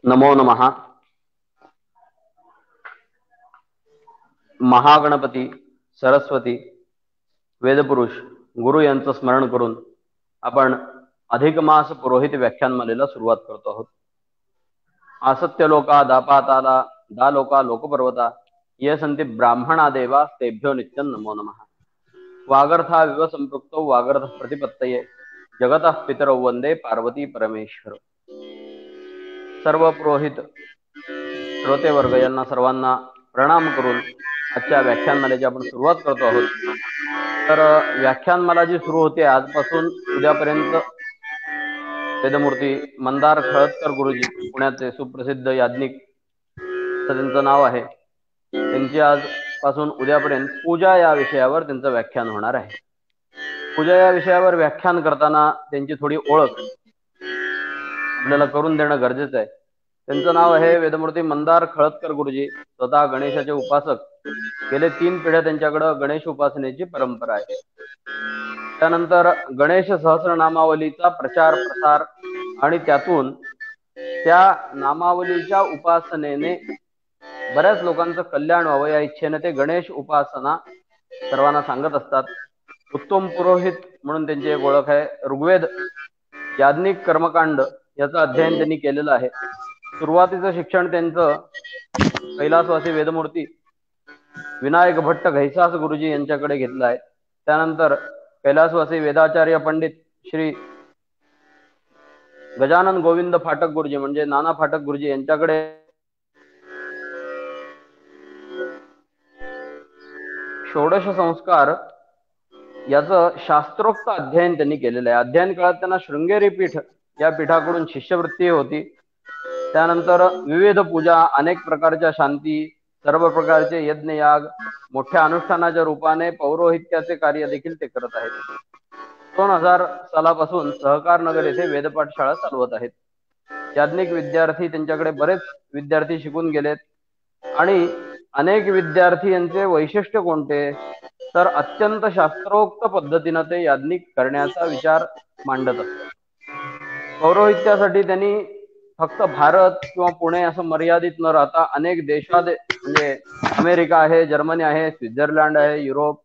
नमो नमः. महागणपती, सरस्वती, वेदपुरुष, गुरु यांचं स्मरण करून आपण अधिक मास पुरोहित व्याख्यानमालेला सुरुवात करतो आहोत. असत्य लोका दापाताला दा लोका लोकपर्वता ये संति ब्राह्मणा देवा तेभ्यो नित्यं नमो नमः. वागर्था विव संपृक्तो वागर्थ प्रतिपत्तये जगतः पितरौ वंदे पार्वती परमेश्वर. सर्व पुरोहित श्रोते वर्ग यांना सर्वांना प्रणाम करून आजच्या व्याख्यानमालेची आपण सुरुवात करतो आहोत. तर व्याख्यानमाला जी सुरू होते आजपासून उद्यापर्यंत वेदमूर्ती मंदार खळदकर गुरुजी, पुण्याचे सुप्रसिद्ध याज्ञिक त्यांचं नाव आहे, त्यांची आजपासून उद्यापर्यंत पूजा या विषयावर त्यांचं व्याख्यान होणार आहे. पूजा या विषयावर व्याख्यान करताना त्यांची थोडी ओळख आपल्याला करून देणं गरजेचं आहे. त्यांचं नाव आहे वेदमूर्ती मंदार खळदकर गुरुजी. स्वतः गणेशाचे उपासक. गेले 3 पिढ्या त्यांच्याकडे गणेश उपासनेची परंपरा आहे. त्यानंतर गणेश सहस्रनामावलीचा प्रचार प्रसार आणि त्यातून त्या नामावलीच्या उपासनेने बऱ्याच लोकांचं कल्याण व्हावं या इच्छेने ते गणेश उपासना सर्वांना सांगत असतात. उत्तम पुरोहित म्हणून त्यांची एक ओळख आहे. ऋग्वेद याज्ञिक कर्मकांड याचं अध्ययन त्यांनी केलेलं आहे. सुरुवातीचं शिक्षण त्यांचं कैलासवासी वेदमूर्ती विनायक भट्ट घैसास गुरुजी यांच्याकडे घेतलं आहे. त्यानंतर कैलासवासी वेदाचार्य पंडित श्री गजानन गोविंद फाटक गुरुजी म्हणजे नाना फाटक गुरुजी यांच्याकडे षोडश संस्कार याचं शास्त्रोक्त अध्ययन त्यांनी केलेलं आहे. अध्ययन काळात त्यांना शृंगेरी पीठ या पीठाकडून शिष्यवृत्ती होती. त्यानंतर विविध पूजा, अनेक प्रकारच्या शांती, सर्व प्रकारचे यज्ञ याग, मोठ्या अनुष्ठानाच्या रूपाने पौरोहित्याचे कार्य देखील ते करत आहेत. 2000 सालापासून सहकार नगर येथे वेदपाठशाळा चालवत आहेत. याज्ञिक विद्यार्थी त्यांच्याकडे बरेच विद्यार्थी शिकून गेलेत आणि अनेक विद्यार्थी यांचे वैशिष्ट्य कोणते तर अत्यंत शास्त्रोक्त पद्धतीने ते याज्ञिक करण्याचा विचार मांडत असतात. पौरोहित्यासाठी त्यांनी फक्त भारत किंवा पुणे असं मर्यादित न राहता अनेक देशात म्हणजे अमेरिका आहे, जर्मनी आहे, स्वित्झर्लंड आहे, युरोप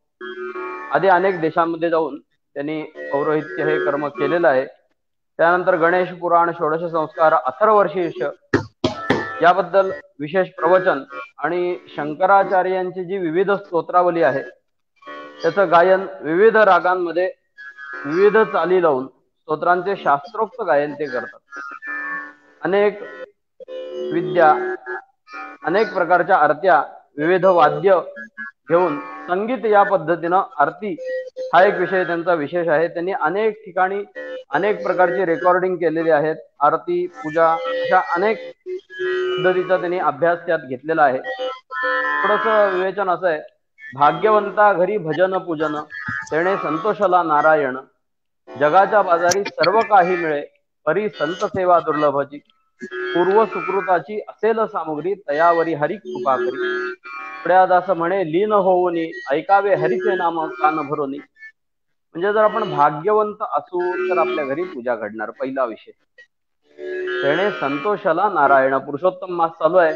आदी अनेक देशांमध्ये जाऊन त्यांनी पौरोहित्य हे कर्म केलेलं आहे. त्यानंतर गणेश पुराण, षोडश संस्कार, अथर्वशीर्ष याबद्दल विशेष प्रवचन आणि शंकराचार्यांची जी विविध स्तोत्रावली आहे त्याचं गायन विविध रागांमध्ये विविध चाली लावून स्तोत्रांचे शास्त्रोक्त गायन ते करतात. अनेक विद्या, अनेक प्रकारच्या आरत्या, विविध वाद्य घेऊन संगीत या पद्धतीनं आरती हा एक विषय त्यांचा विशेष आहे. त्यांनी अनेक ठिकाणी अनेक प्रकारची रेकॉर्डिंग केलेली आहेत. आरती, पूजा अशा अनेक पद्धतीचा त्यांनी अभ्यास त्यात घेतलेला आहे. थोडंसं विवेचन असं आहे, भाग्यवंता घरी भजन पूजन तेणे संतोषला नारायण, जगाच्या बाजारी सर्व काही मिळे परी संत सेवा दुर्लभची, पूर्व सुकृताची असेल सामुग्री तयावरी हरी कृपा करी, पुढ्यादास म्हणे लीन होऊनी ऐकावे हरीचे नाम कान भरोनी. म्हणजे जर आपण भाग्यवंत असू तर आपल्या घरी पूजा घडणार. पहिला विषय. तेणे संतोषला नारायण, पुरुषोत्तम मास चालू आहे.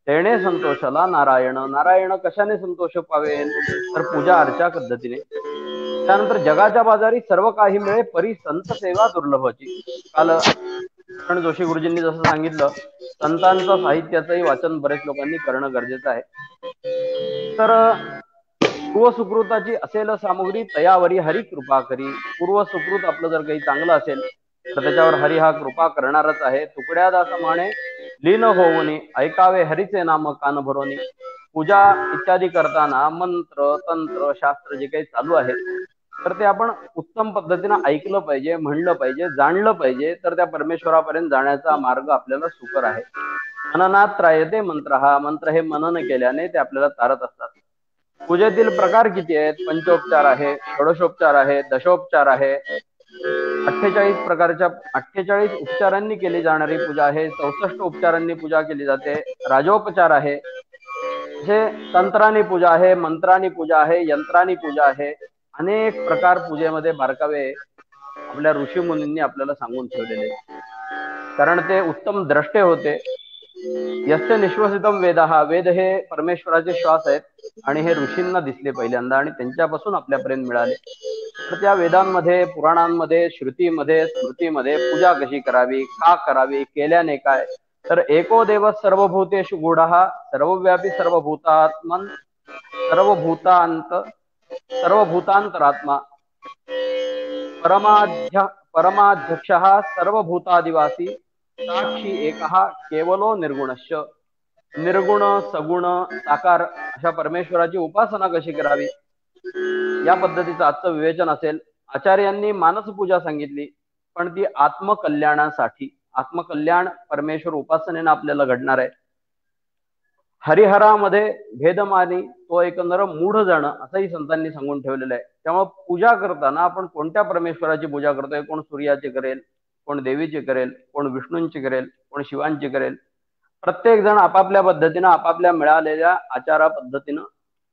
तेणे संतोषला नारायण, नारायण कशाने संतोष पावेल तर पूजा अर्चा पद्धतीने. त्यानंतर जगाच्या बाजारी सर्व काही मिळे परी संत सेवा दुर्लभची. काल जोशी गुरुजींनी जसं सांगितलं, संतांचं साहित्याचंही वाचन बरेच लोकांनी करणं गरजेचं आहे. तर पूर्व सुकृताची असेल सामुग्री तयावरी हरी कृपा करी. पूर्व सुकृत आपलं जर काही चांगलं असेल तर त्याच्यावर हरी हा कृपा करणारच आहे. तुकड्यादास म्हणे लीन होऊनी ऐकावे हरीचे नाम कान भरोनी. पूजा इत्यादी करताना मंत्र, तंत्र, शास्त्र जे काही चालू आहे तर ते आपण उत्तम पद्धतीने ऐकलं पाहिजे, म्हणलं पाहिजे, जाणलं पाहिजे. तर त्या परमेश्वरापर्यंत जाण्याचा मार्ग आपल्याला सुकर आहे. मननात त्रायते मंत्र, हा मंत्र हे मनन केल्याने ते आपल्याला तारत असतात. पूजेतील प्रकार किती आहेत? पंचोपचार आहे, षोडशोपचार आहे, दशोपचार आहे. 48 प्रकारच्या 48 उपचारांनी केली जाणारी पूजा आहे. 64 उपचारांनी पूजा केली जाते. राजोपचार आहे, हे तंत्रानी पूजा आहे, मंत्रानी पूजा आहे, यंत्रानी पूजा आहे. अनेक प्रकार पूजेमध्ये बारकावे आपल्या ऋषी मुनींनी आपल्याला सांगून ठेवलेले, कारण ते उत्तम द्रष्टे होते. यस्य निश्वसितम वेदः, वेद हे परमेश्वराचे श्वास आहेत आणि हे ऋषींना दिसले पहिल्यांदा आणि त्यांच्यापासून आपल्यापर्यंत मिळाले. तर त्या वेदांमध्ये, पुराणांमध्ये, श्रुतीमध्ये, स्मृतीमध्ये पूजा कशी करावी, का करावी, केल्याने काय, तर एको देव सर्वभूतेषु गूढः, सर्वव्यापी सर्वभूतात्मन, सर्वभूतांतरात्मा, परमाध्यक्षः सर्वभूतादिवासी, साक्षी एकः केवलो निर्गुणश्च. निर्गुण, सगुण, साकार अशा परमेश्वराची उपासना कशी करावी या पद्धतीचं आजचं विवेचन असेल. आचार्यांनी मानसपूजा सांगितली, पण ती आत्मकल्याणासाठी, आत्मकल्याण परमेश्वर उपासनेनं आपल्याला घडणार आहे. हरिहरामध्ये भेदमानी तो एकंदर मूढ जाणं असंही संतांनी सांगून ठेवलेलं आहे. त्यामुळे पूजा करताना आपण कोणत्या परमेश्वराची पूजा करतोय, कोण सूर्याची करेल, कोण देवीची करेल, कोण विष्णूंची करेल, कोण शिवांची करेल, प्रत्येक जण आपापल्या पद्धतीनं आपापल्या मिळालेल्या आचारा पद्धतीनं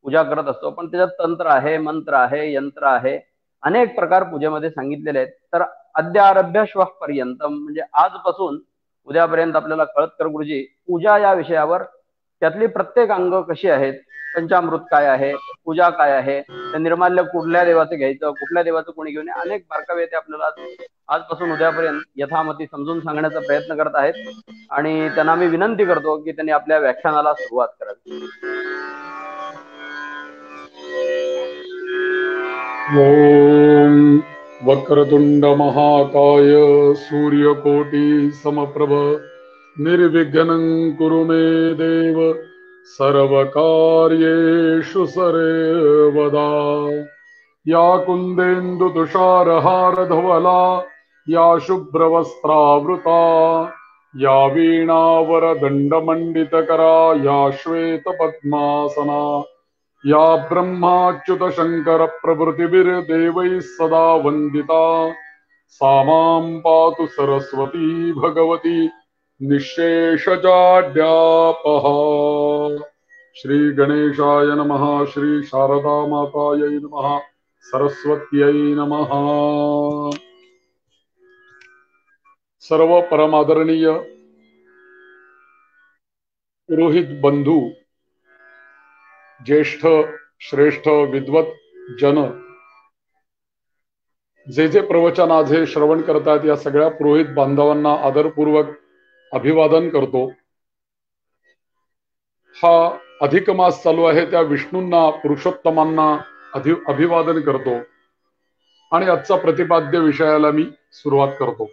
पूजा करत असतो. पण त्याच्यात तंत्र आहे, मंत्र आहे, यंत्र आहे, अनेक प्रकार पूजेमध्ये सांगितलेले आहेत. तर अद्यारभ्य श्वः पर्यंतम म्हणजे आजपासून उद्यापर्यंत आपल्याला कळतकर गुरुजी पूजा या विषयावर त्यातली प्रत्येक अंग कशी आहेत, पंचामृत काय आहे, पूजा काय आहे, निर्माल्य कुठल्या देवाचं घ्यायचं, कुठल्या देवाचं कोणी घेऊन, अनेक बारकावे ते आपल्याला आजपासून उद्यापर्यंत यथामती समजून सांगण्याचा प्रयत्न करत आहेत. आणि त्यांना मी विनंती करतो की त्यांनी आपल्या व्याख्यानाला सुरुवात करावी. ओम वक्रतुंड महाकाय सूर्यकोटि समप्रभ निर्विघ्नं कुरु मे देव सर्वकार्येषु सर्वदा. या कुंदेन्दु तुषारहार धवला, या शुभ्रवस्त्रावृता, या वीणावरदण्डमण्डितकरा, या श्वेतपद्मासना, या ब्रह्माच्युत शंकर प्रभृतिभिर्देवैः सदा वंदिता, सा मां पातु सरस्वती भगवती निःशेषजाड्यापहा. श्री गणेशाय नमः, श्री शारदा मातायै नमः, सरस्वत्यै नमः. सर्व परमादरणीय पुरोहित बंधू, ज्येष्ठ श्रेष्ठ विद्वत जन, जे जे प्रवचन आज हे श्रवण करतात या सगळ्या पुरोहित बांधवांना आदरपूर्वक अभिवादन करतो. हा अधिक मास चालू आहे, त्या विष्णूंना, पुरुषोत्तमांना अभिवादन करतो आणि आजचा प्रतिपाद्य विषयाला मी सुरुवात करतो.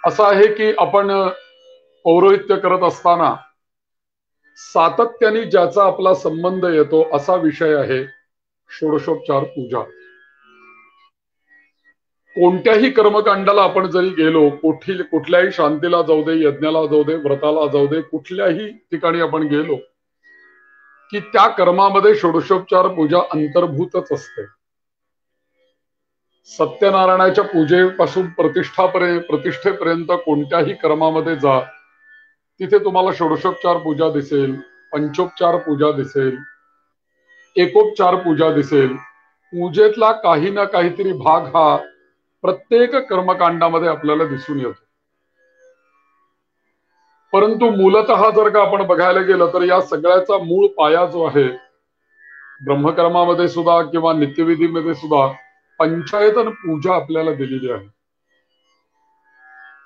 असं आहे की आपण पौरोहित्य करत असताना सातत्याने ज्याचा आपला संबंध येतो असा विषय आहे षोडशोपचार पूजा. कोणत्याही कर्मकांडाला आपण जरी गेलो, कुठल्याही शांतीला जाऊ दे, यज्ञाला जाऊ दे, व्रताला जाऊ दे, कुठल्याही ठिकाणी आपण गेलो की त्या कर्मामध्ये षोडशोपचार पूजा अंतर्भूतच असते. सत्यनारायणाच्या पूजेपासून प्रतिष्ठेपर्यंत कोणत्याही कर्मामध्ये जा, तिथे तुम्हाला षोडशोपचार पूजा दिसेल, पंचोपचार पूजा दिसेल, एकोपचार पूजा दिसेल. पूजेतला काही ना काहीतरी भाग हा प्रत्येक कर्मकांडामध्ये आपल्याला दिसून येतो. परंतु मूलतः जर का आपण बघायला गेलं तर या सगळ्याचा मूळ पाया जो आहे, ब्रह्मकर्मामध्ये सुद्धा किंवा नित्यविधीमध्ये सुद्धा पंचायतन पूजा आपल्याला दिलेली आहे.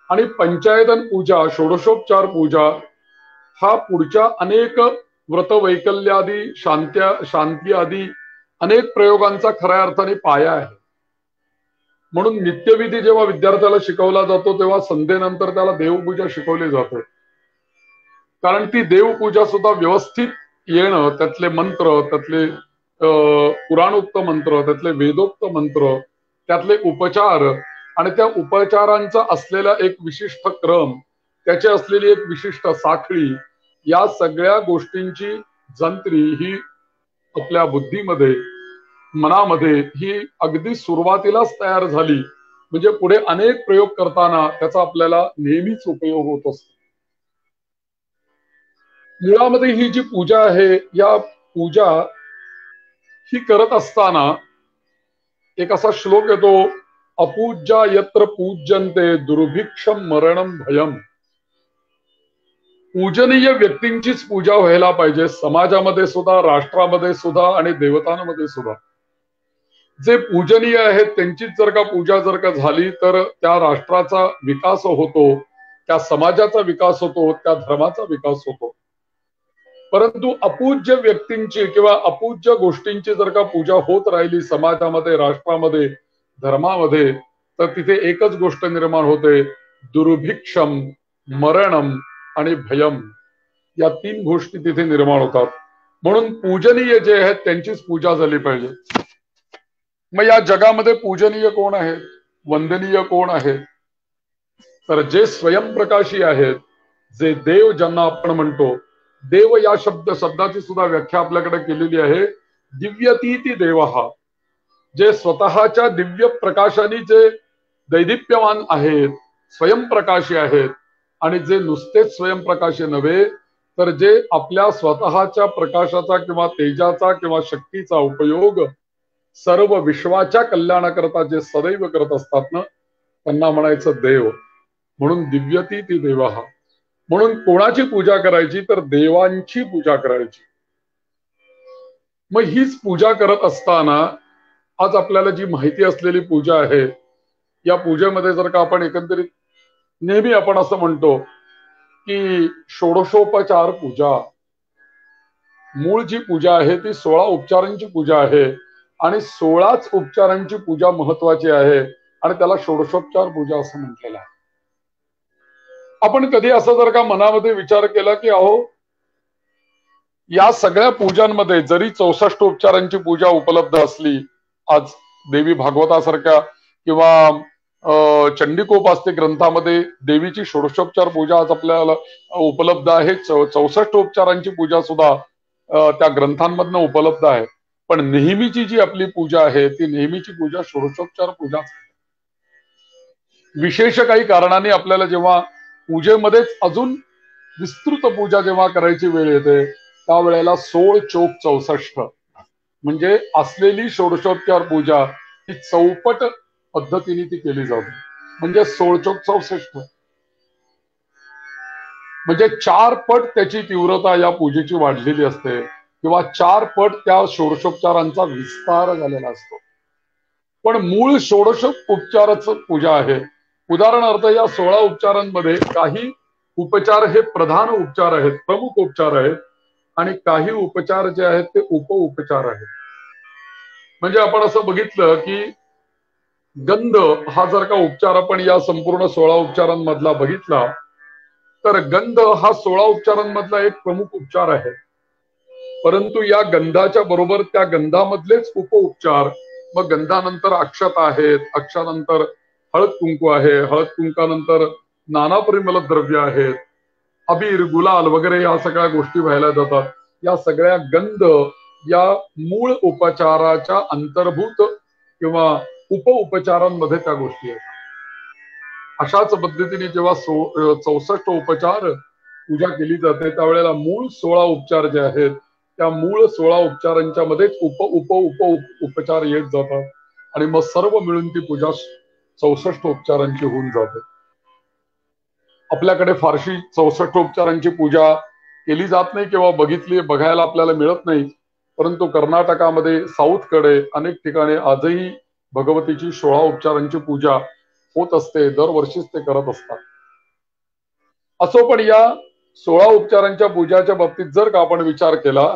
आणि पंचायतन पूजा, षोडशोपचार पूजा हा पुढच्या अनेक व्रतवैकल्यादी, शांती आदी अनेक प्रयोगांचा खऱ्या अर्थाने पाया आहे. म्हणून नित्यविधी जेव्हा विद्यार्थ्याला शिकवला जातो तेव्हा संध्येनंतर त्याला देवपूजा शिकवली जाते. कारण ती देवपूजा सुद्धा व्यवस्थित येणं, त्यातले मंत्र, त्यातले पुराणोक्त मंत्र, त्यातले वेदोक्त मंत्र, त्यातले उपचार आणि त्या उपचारांचा असलेला एक विशिष्ट क्रम, त्याची असलेली एक विशिष्ट साखळी, या सगळ्या गोष्टींची जंत्री ही आपल्या बुद्धीमध्ये, मनामध्ये ही अगदी सुरुवातीलाच तयार झाली म्हणजे पुढे अनेक प्रयोग करताना त्याचा आपल्याला नेहमीच उपयोग होत असतो. मुळामध्ये ही जी पूजा आहे, या पूजा ही करत असताना एक असा श्लोक येतो, अपूज्या यत्र पूज्यन्ते दुर्भिक्षम मरणम भयम. पूजनीय व्यक्तींचीच पूजा व्हायला पाहिजे, समाजामध्ये सुद्धा, राष्ट्रामध्ये सुद्धा आणि देवतांमध्ये सुद्धा. जे पूजनीय आहेत त्यांचीच जर का पूजा जर का झाली तर त्या राष्ट्राचा विकास होतो, त्या समाजाचा विकास होतो, त्या धर्माचा विकास होतो. परंतु अपूज्य व्यक्तींची किंवा अपूज्य गोष्टींची जर का पूजा होत राहिली समाजामध्ये, राष्ट्रामध्ये, धर्मामध्ये, तर तिथे एकच गोष्ट निर्माण होते, दुर्भिक्षम, मरणम आणि भयम. या तीन गोष्टी तिथे निर्माण होतात. म्हणून पूजनीय जे आहेत त्यांचीच पूजा झाली पाहिजे. मग या जगामध्ये पूजनीय कोण आहेत, वंदनीय कोण आहेत? तर जे स्वयंप्रकाशी आहेत, जे देव ज्यांना आपण म्हणतो. देव या शब्दाची सुद्धा व्याख्या आपल्याकडे केलेली आहे, दिव्यतीती देवहा. जे स्वतःच्या दिव्य प्रकाशाने जे दैदिप्यमान आहेत, स्वयंप्रकाशी आहेत, आणि जे नुसतेच स्वयंप्रकाशी नव्हे तर जे आपल्या स्वतःच्या प्रकाशाचा किंवा तेजाचा किंवा शक्तीचा उपयोग सर्व विश्वाच्या कल्याणाकरता जे सदैव करत असतात ना, त्यांना म्हणायचं देव. म्हणून दिव्यतीती देवहा. म्हणून कोणाची पूजा करायची तर देवांची पूजा करायची. मग हीच पूजा करत असताना आज आपल्याला जी माहिती असलेली पूजा आहे, या पूजेमध्ये जर का आपण एकंदरीत नेहमी आपण असं म्हणतो की षोडशोपचार पूजा, मूळ जी पूजा आहे ती 16 उपचारांची पूजा आहे आणि 16च उपचारांची पूजा महत्वाची आहे आणि त्याला षोडशोपचार पूजा असं म्हटलेलं आहे. आपण कधी असं जर का मनामध्ये विचार केला की अहो, या सगळ्या पूजांमध्ये जरी 64 उपचारांची पूजा उपलब्ध असली, आज देवी भागवतासारख्या किंवा चंडिकोपास्ते ग्रंथामध्ये देवीची षोडशोपचार पूजा आज आपल्याला उपलब्ध आहे, 64 उपचारांची पूजा सुद्धा त्या ग्रंथांमधनं उपलब्ध आहे. पण नेहमीची जी आपली पूजा आहे ती नेहमीची पूजा षोडशोपचार पूजा. विशेष काही कारणाने आपल्याला जेव्हा पूजेमध्येच अजून विस्तृत पूजा जेव्हा करायची वेळ येते त्यावेळेला 16 चोक 64 म्हणजे असलेली षोडशोपचार पूजा ही चौपट पद्धतीने ती केली जाते. म्हणजे 16 चोक 64 म्हणजे 4 पट त्याची तीव्रता या पूजेची वाढलेली असते किंवा 4 पट त्या षोडशोपचारांचा विस्तार झालेला असतो. पण मूळ षोडश उपचाराच पूजा आहे. उदाहरणार्थ या 16 उपचारांमध्ये काही उपचार हे प्रधान उपचार आहेत, प्रमुख उपचार आहेत, आणि काही उपचार जे आहेत ते उपउपचार आहेत. म्हणजे आपण असं बघितलं की गंध हा जर का उपचार आपण या संपूर्ण 16 उपचारांमधला बघितला तर गंध हा 16 उपचारांमधला एक प्रमुख उपचार आहे. परंतु या गंधाच्या बरोबर त्या गंधामधलेच उपउपचार, मग गंधानंतर अक्षता आहेत, अक्षानंतर हळद कुंकू आहे, हळद कुंकानंतर नाना परिमल द्रव्य आहेत, अबीर गुलाल वगैरे या सगळ्या गोष्टी व्हायला जातात. या सगळ्या गंध या मूळ उपचाराच्या अंतर्भूत किंवा उपउपचारांमध्ये त्या गोष्टी आहेत. अशाच पद्धतीने जेव्हा 64 उपचार पूजा केली जाते त्यावेळेला मूळ 16 उपचार जे आहेत त्या मूळ 16 उपचारांच्या मध्येच उपचार येत जातात आणि मग सर्व मिळून ती पूजा 64 उपचारांची होऊन जाते. आपल्याकडे फारशी 64 उपचारांची पूजा केली जात नाही किंवा बघायला आपल्याला मिळत नाही. परंतु कर्नाटकामध्ये, साऊथकडे अनेक ठिकाणी आजही भगवतीची 16 उपचारांची पूजा होत असते. दरवर्षीच ते करत असतात. असो, पण या 16 उपचारांच्या पूजाच्या बाबतीत जर का आपण विचार केला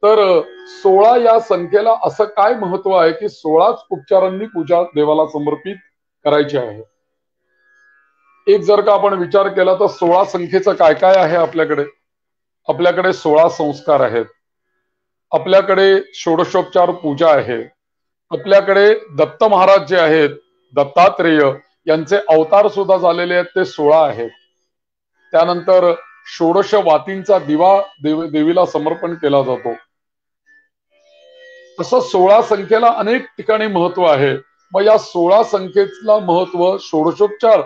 तर 16 या संख्येला असं काय महत्व आहे की 16च उपचारांनी पूजा देवाला समर्पित करायची आहे. एक जर का आपण विचार केला तर 16 संख्येचं काय काय आहे आपल्याकडे. आपल्याकडे 16 संस्कार आहेत, आपल्याकडे षोडशोपचार पूजा आहे, आपल्याकडे दत्त महाराज जे आहेत, दत्तात्रेय यांचे अवतार सुद्धा झालेले आहेत, ते 16 आहेत. त्यानंतर षोडश वातींचा दिवा देवीला समर्पण केला जातो. तसं 16 संख्येला अनेक ठिकाणी महत्व आहे. मग या 16 संख्येला महत्व, षोडशोपचार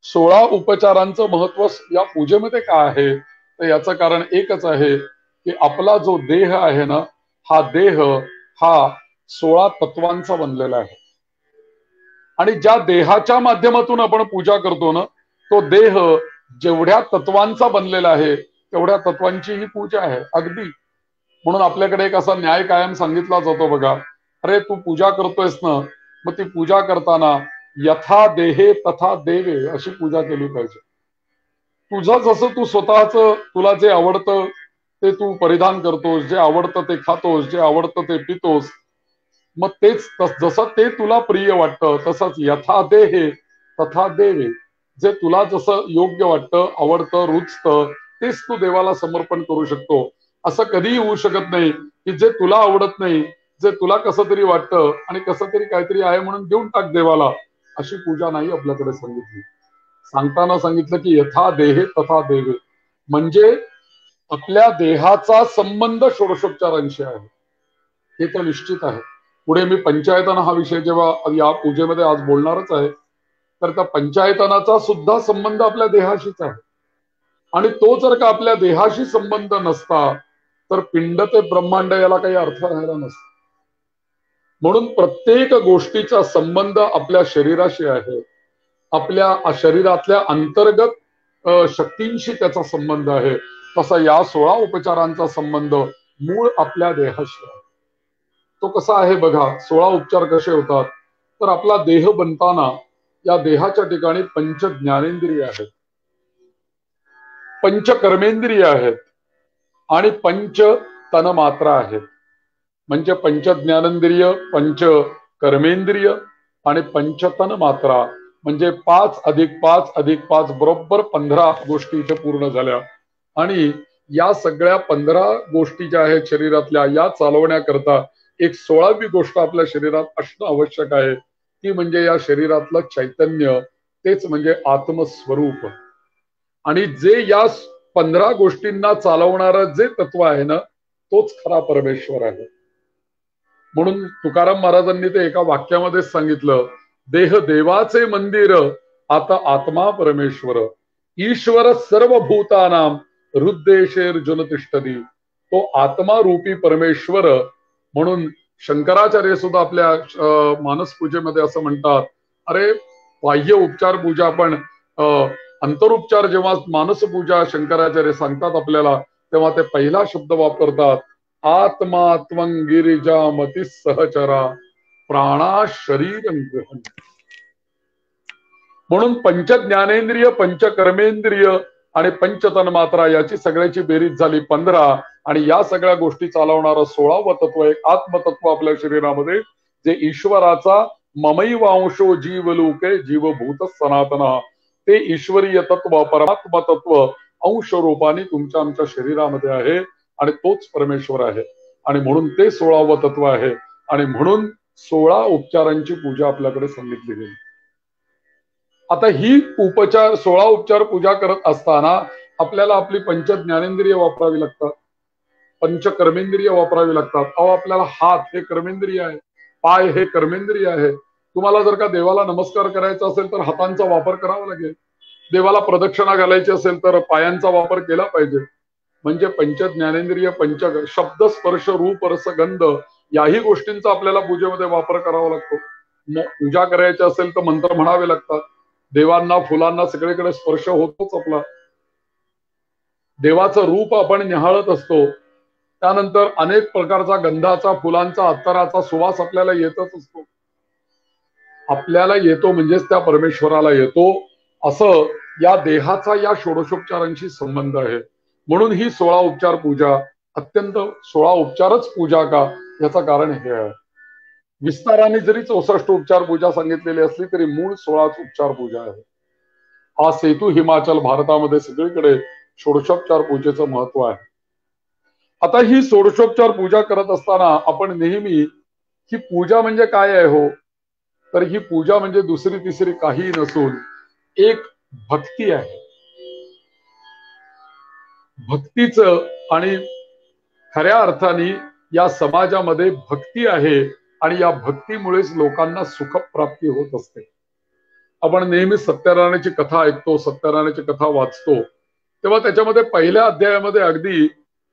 16 उपचारांचं महत्व या पूजेमध्ये काय आहे, तर याचं कारण एकच आहे की आपला जो देह आहे ना, हा देह हा 16 तत्वांचा बनलेला आहे आणि ज्या देहाच्या माध्यमातून आपण पूजा करतो ना, तो देह जेवढ्या तत्वांचा बनलेला आहे तेवढ्या तत्वांची ही पूजा आहे अगदी. म्हणून आपल्याकडे एक असा न्याय कायम सांगितला जातो बघा, अरे तू पूजा करतोयस ना, मग ती पूजा करताना यथा देहे तथा देवे अशी पूजा केली पाहिजे. तुझं जसं तू स्वतःच तुला जे आवडतं ते तू परिधान करतोस, जे आवडतं ते खातोस, जे आवडतं ते पितोस, मग तेच जसं ते तुला प्रिय वाटतं तसंच यथा देहे तथा देवे, जे तुला जसं योग्य वाटतं, आवडतं, रुचतं तेच तू देवाला समर्पण करू शकतो. असं कधीही होऊ शकत नाही की जे तुला आवडत नाही, जे तुला कसं तरी वाटतं आणि कसं तरी काहीतरी आहे म्हणून देऊन टाक देवाला, अशी पूजा नाही आपल्याकडे सांगितली. सांगताना सांगितलं की यथा देहे तथा देवे, म्हणजे आपल्या देहाचा संबंध षोडशोपचारांशी आहे, हे तर निश्चित आहे. पुढे मी पंचायतना हा विषय जेव्हा या पूजेमध्ये आज बोलणारच आहे, तर त्या पंचायतनाचा सुद्धा संबंध आपल्या देहाशीच आहे. आणि तो जर का आपल्या देहाशी संबंध नसता तर पिंड ते ब्रह्मांड याला काही अर्थ राहिला नसता. म्हणून प्रत्येक गोष्टीचा संबंध आपल्या शरीराशी आहे, आपल्या शरीरातल्या अंतर्गत शक्तींशी त्याचा संबंध आहे. तसा या 16 उपचारांचा संबंध मूळ आपल्या देहाशी आहे. तो कसा आहे बघा, 16 उपचार कसे होतात, तर आपला देह बनताना या देहाच्या ठिकाणी पंच ज्ञानेंद्रिय आहेत, पंच कर्मेंद्रिय आहेत आणि पंच तन्मात्रा आहेत. म्हणजे पंच ज्ञानेंद्रिय, पंच कर्मेंद्रिय आणि पंच तन्मात्रा, म्हणजे 5 अधिक 5 अधिक 5 बरोबर 15 गोष्टी इथे पूर्ण झाल्या. आणि या सगळ्या 15 गोष्टी ज्या आहेत शरीरातल्या, या चालवण्याकरता एक 16वी गोष्ट आपल्या शरीरात असणं आवश्यक आहे, ती म्हणजे या शरीरातलं चैतन्य, तेच म्हणजे आत्मस्वरूप. आणि जे या 15 गोष्टींना चालवणारं जे तत्व आहे ना, तोच खरा परमेश्वर आहे. म्हणून तुकाराम महाराजांनी ते एका वाक्यामध्ये सांगितलं, देह देवाचे मंदिर, आता आत्मा परमेश्वर, ईश्वर सर्व भूतानाम हृद्देशेर्जुन तिष्ठती. तो आत्मा रूपी परमेश्वर. म्हणून शंकराचार्य सुद्धा आपल्या मानस पूजेमध्ये असं म्हणतात, अरे बाह्य उपचार पूजा पण अंतरुपचार जेव्हा मानस पूजा शंकराचार्य सांगतात आपल्याला, तेव्हा ते पहिला शब्द वापरतात, आत्मा त्वं गिरिजामती सहचरा प्राणा शरीर ग्रहण. म्हणून पंच ज्ञानेंद्रिय, पंच कर्मेंद्रिय आणि पंच तन्मात्रा याची सगळ्याची बेरीज झाली 15. आणि या सगळ्या गोष्टी चालवणारं 16वं तत्व एक आत्मतत्व आपल्या शरीरामध्ये, जे ईश्वराचा ममैवांशो जीवलोके जीवभूत सनातन, ते ईश्वरीय तत्व, परमात्मा तत्व अंश रूपाने तुमच्या आमच्या शरीरामध्ये आहे आणि तोच परमेश्वर आहे. आणि म्हणून ते 16वं तत्व आहे. आणि म्हणून 16 उपचारांची पूजा आपल्याकडे सांगितली गेली. आता ही 16 उपचार पूजा करत असताना आपल्याला आपली पंच ज्ञानेंद्रिय वापरावी लागतात, पंच कर्मेंद्रिय वापरावी लागतात. अहो आपल्याला हात हे कर्मेंद्रिय आहे, पाय हे कर्मेंद्रिय आहे. तुम्हाला जर का देवाला नमस्कार करायचा असेल तर हातांचा वापर करावा लागेल, देवाला प्रदक्षिणा घालायची असेल तर पायांचा वापर केला पाहिजे. म्हणजे पंच ज्ञानेंद्रिय, पंच शब्द स्पर्श रूप रस गंध याही गोष्टींचा आपल्याला पूजेमध्ये वापर करावा लागतो. पूजा करायची असेल तर मंत्र म्हणावे लागतात, देवांना फुलांना सगळीकडे स्पर्श होतोच आपला, देवाचं रूप आपण निहाळत असतो. त्यानंतर अनेक प्रकारचा गंधाचा, फुलांचा, अत्तराचा सुवास आपल्याला येतच असतो. आपल्याला येतो म्हणजेच त्या परमेश्वराला येतो, असं या देहाचा या षोडशोपचारांशी संबंध आहे. म्हणून ही 16 उपचार पूजा अत्यंत 16 उपचारच पूजा का, याचं कारण हे आहे. विस्ताराने जरी 64 उपचार पूजा सांगितलेली असली तरी मूळ 16 उपचार पूजा आहे. हा सेतू हिमाचल भारतामध्ये सगळीकडे षोडशोपचार पूजेचं महत्व आहे. आता ही षोडशोपचार पूजा करत असताना आपण नेहमी ही पूजा म्हणजे काय आहे हो, तर ही पूजा म्हणजे दुसरी तिसरी काही नसून एक भक्ती आहे. भक्तीचं आणि खऱ्या अर्थाने या समाजामध्ये भक्ती आहे आणि या भक्तीमुळेच लोकांना सुखप्राप्ती होत असते. आपण नेहमी सत्यनारायणाची कथा ऐकतो, सत्यनारायणाची कथा वाचतो, तेव्हा त्याच्यामध्ये पहिल्या अध्यायामध्ये अगदी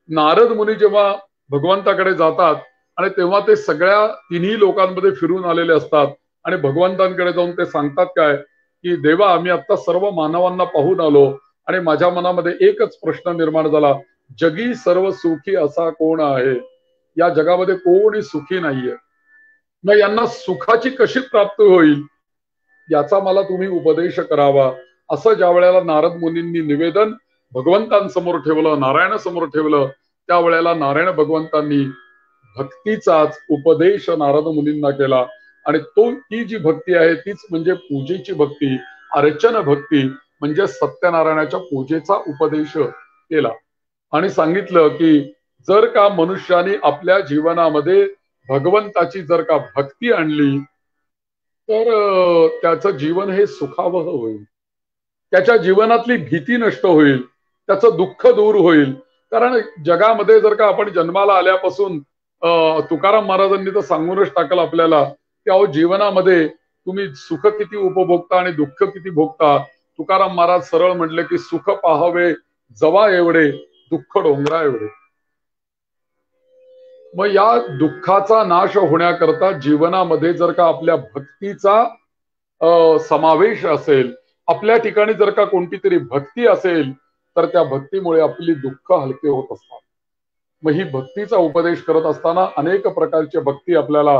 नारद मुनी जेव्हा भगवंताकडे जातात आणि तेव्हा ते सगळ्या तिन्ही लोकांमध्ये फिरून आलेले असतात आणि भगवंतांकडे जाऊन ते सांगतात काय, की देवा आम्ही आता सर्व मानवांना पाहून आलो आणि माझ्या मनामध्ये एकच प्रश्न निर्माण झाला, जगी सर्व सुखी असा कोण आहे? या जगामध्ये कोणी सुखी नाहीये. मग यांना सुखाची कशी प्राप्ती होईल याचा मला तुम्ही उपदेश करावा, असं ज्या वेळेला नारद मुनींनी निवेदन भगवंतांसमोर ठेवलं, नारायणासमोर ठेवलं, त्यावेळेला नारायण भगवंतांनी भक्तीचाच उपदेश नारद मुनींना केला. आणि ती जी भक्ती आहे तीच म्हणजे पूजेची भक्ती, अर्चन भक्ती, म्हणजे सत्यनारायणाच्या पूजेचा उपदेश केला. आणि सांगितलं की जर का मनुष्याने आपल्या जीवनामध्ये भगवंताची जर का भक्ती आणली तर त्याचं जीवन हे सुखावह होईल, त्याच्या जीवनातली भीती नष्ट होईल, त्याचं दुःख दूर होईल. कारण जगामध्ये जर का आपण जन्माला आल्यापासून तुकाराम महाराजांनी तर सांगूनच टाकलं आपल्याला की अहो जीवनामध्ये तुम्ही सुख किती उपभोगता आणि दुःख किती भोगता. तुकाराम महाराज सरळ म्हटले की सुख पाहावे जवा एवढे, दुःख डोंगरा एवढे. मग या दुःखाचा नाश होण्याकरता जीवनामध्ये जर का आपल्या भक्तीचा समावेश असेल, आपल्या ठिकाणी जर का कोणती तरी भक्ती असेल तर त्या भक्तीमुळे आपली दुःख हलके होत असतात. मग ही भक्तीचा उपदेश करत असताना अनेक प्रकारच्या भक्ती आपल्याला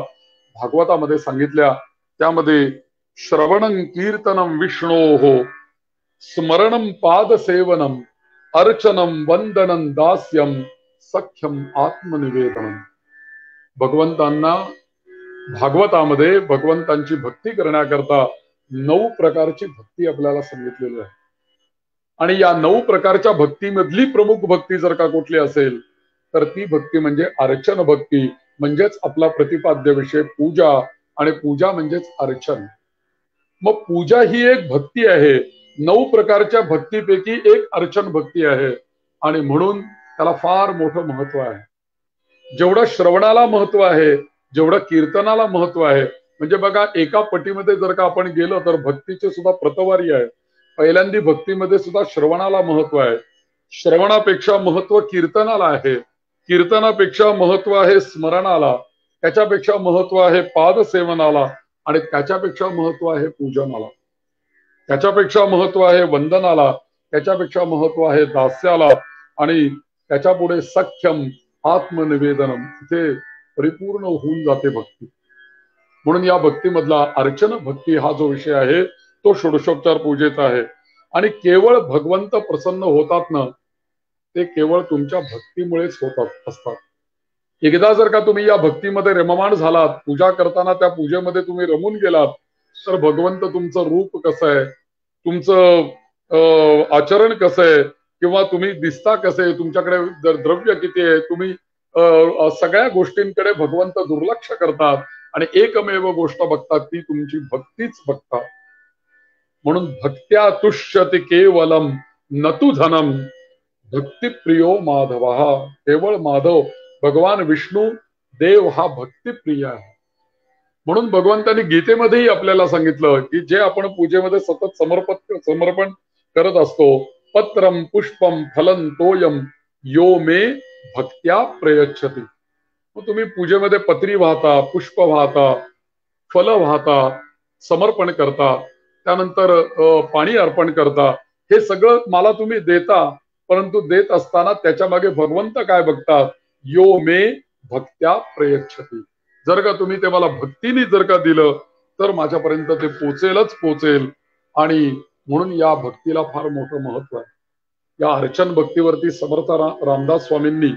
भागवतामध्ये सांगितल्या. त्यामध्ये श्रवणं कीर्तनम विष्णोः, स्मरणं पादसेवनम, अर्चनम वंदनं दास्यम, सख्यम आत्मनिवेदनम. भगवंतांना भागवतामध्ये भगवंतांची भक्ती करण्याकरता 9 प्रकारची भक्ती आपल्याला सांगितलेली आहे. आणि या 9 प्रकारच्या भक्तीमधली प्रमुख भक्ती जर का कुठली असेल तर ती भक्ती म्हणजे अर्चन भक्ती, म्हणजेच आपला प्रतिपाद्य विषय पूजा. आणि पूजा म्हणजेच अर्चन. मग पूजा ही एक भक्ती आहे, 9 प्रकारच्या भक्तीपैकी एक अर्चन भक्ती आहे. आणि म्हणून त्याला फार मोठं महत्व आहे. जेवढं श्रवणाला महत्व आहे, जेवढं कीर्तनाला महत्व आहे, म्हणजे बघा एका पटीमध्ये जर का आपण गेलो तर भक्तीचे सुद्धा प्रतवारी आहे. पहिल्यांदी भक्तीमध्ये सुद्धा श्रवणाला महत्व आहे, श्रवणापेक्षा महत्व कीर्तनाला आहे, कीर्तनापेक्षा महत्व आहे स्मरणाला, त्याच्यापेक्षा महत्व आहे पादसेवनाला, आणि त्याच्यापेक्षा महत्व आहे पूजनाला, त्याच्यापेक्षा महत्व आहे वंदनाला, त्याच्यापेक्षा महत्व आहे दास्याला, आणि त्याच्या पुढे सख्यम आत्मनिवेदनम, इथे परिपूर्ण होऊन जाते भक्ती. म्हणून या भक्तीमधला अर्चन भक्ती हा जो विषय आहे तो षोडशोपचार पूजेचा आहे. आणि केवळ भगवंत प्रसन्न होतात ना, ते केवळ तुमच्या भक्तीमुळेच होतात असतात. एकदा जर का तुम्ही या भक्तीमध्ये रममाण झालात, पूजा करताना त्या पूजेमध्ये तुम्ही रमून गेलात, तर भगवंत तुमचं रूप कसं आहे, तुमचं आचरण कसं आहे, किंवा तुम्ही दिसता कसे, तुमच्याकडे द्रव्य किती आहे, तुम्ही सगळ्या गोष्टींकडे भगवंत दुर्लक्ष करतात आणि एकमेव गोष्ट बघतात ती तुमची भक्तीच बघतात. म्हणून भक्त्या तुष्यति केवलम नतु धनम, भक्तिप्रियो माधव. केवळ माधव भगवान विष्णू देव हा भक्तिप्रिय आहे. म्हणून भगवंतांनी गीतेमध्येही आपल्याला सांगितलं की जे आपण पूजेमध्ये सतत समर्पण करत असतो, पत्रम पुष्पम फलं तोयम यो मे भक्त्या प्रयच्छति. मग तुम्ही पूजेमध्ये पत्री वाहता, पुष्प वाहता, फल वाहता, समर्पण करता, त्यानंतर पाणी अर्पण करता, हे सगळं मला तुम्ही देता, परंतु देत असताना त्याच्या मागे भगवंत काय बघतात, यो मे भक्त्या प्रयच्छति. जर का तुम्ही ते मला भक्तीने जर का दिलं तर माझ्यापर्यंत ते पोचेलच पोचेल. आणि म्हणून या भक्तीला फार मोठं महत्व आहे. या अर्चन भक्तीवरती समर्थ रामदास स्वामींनी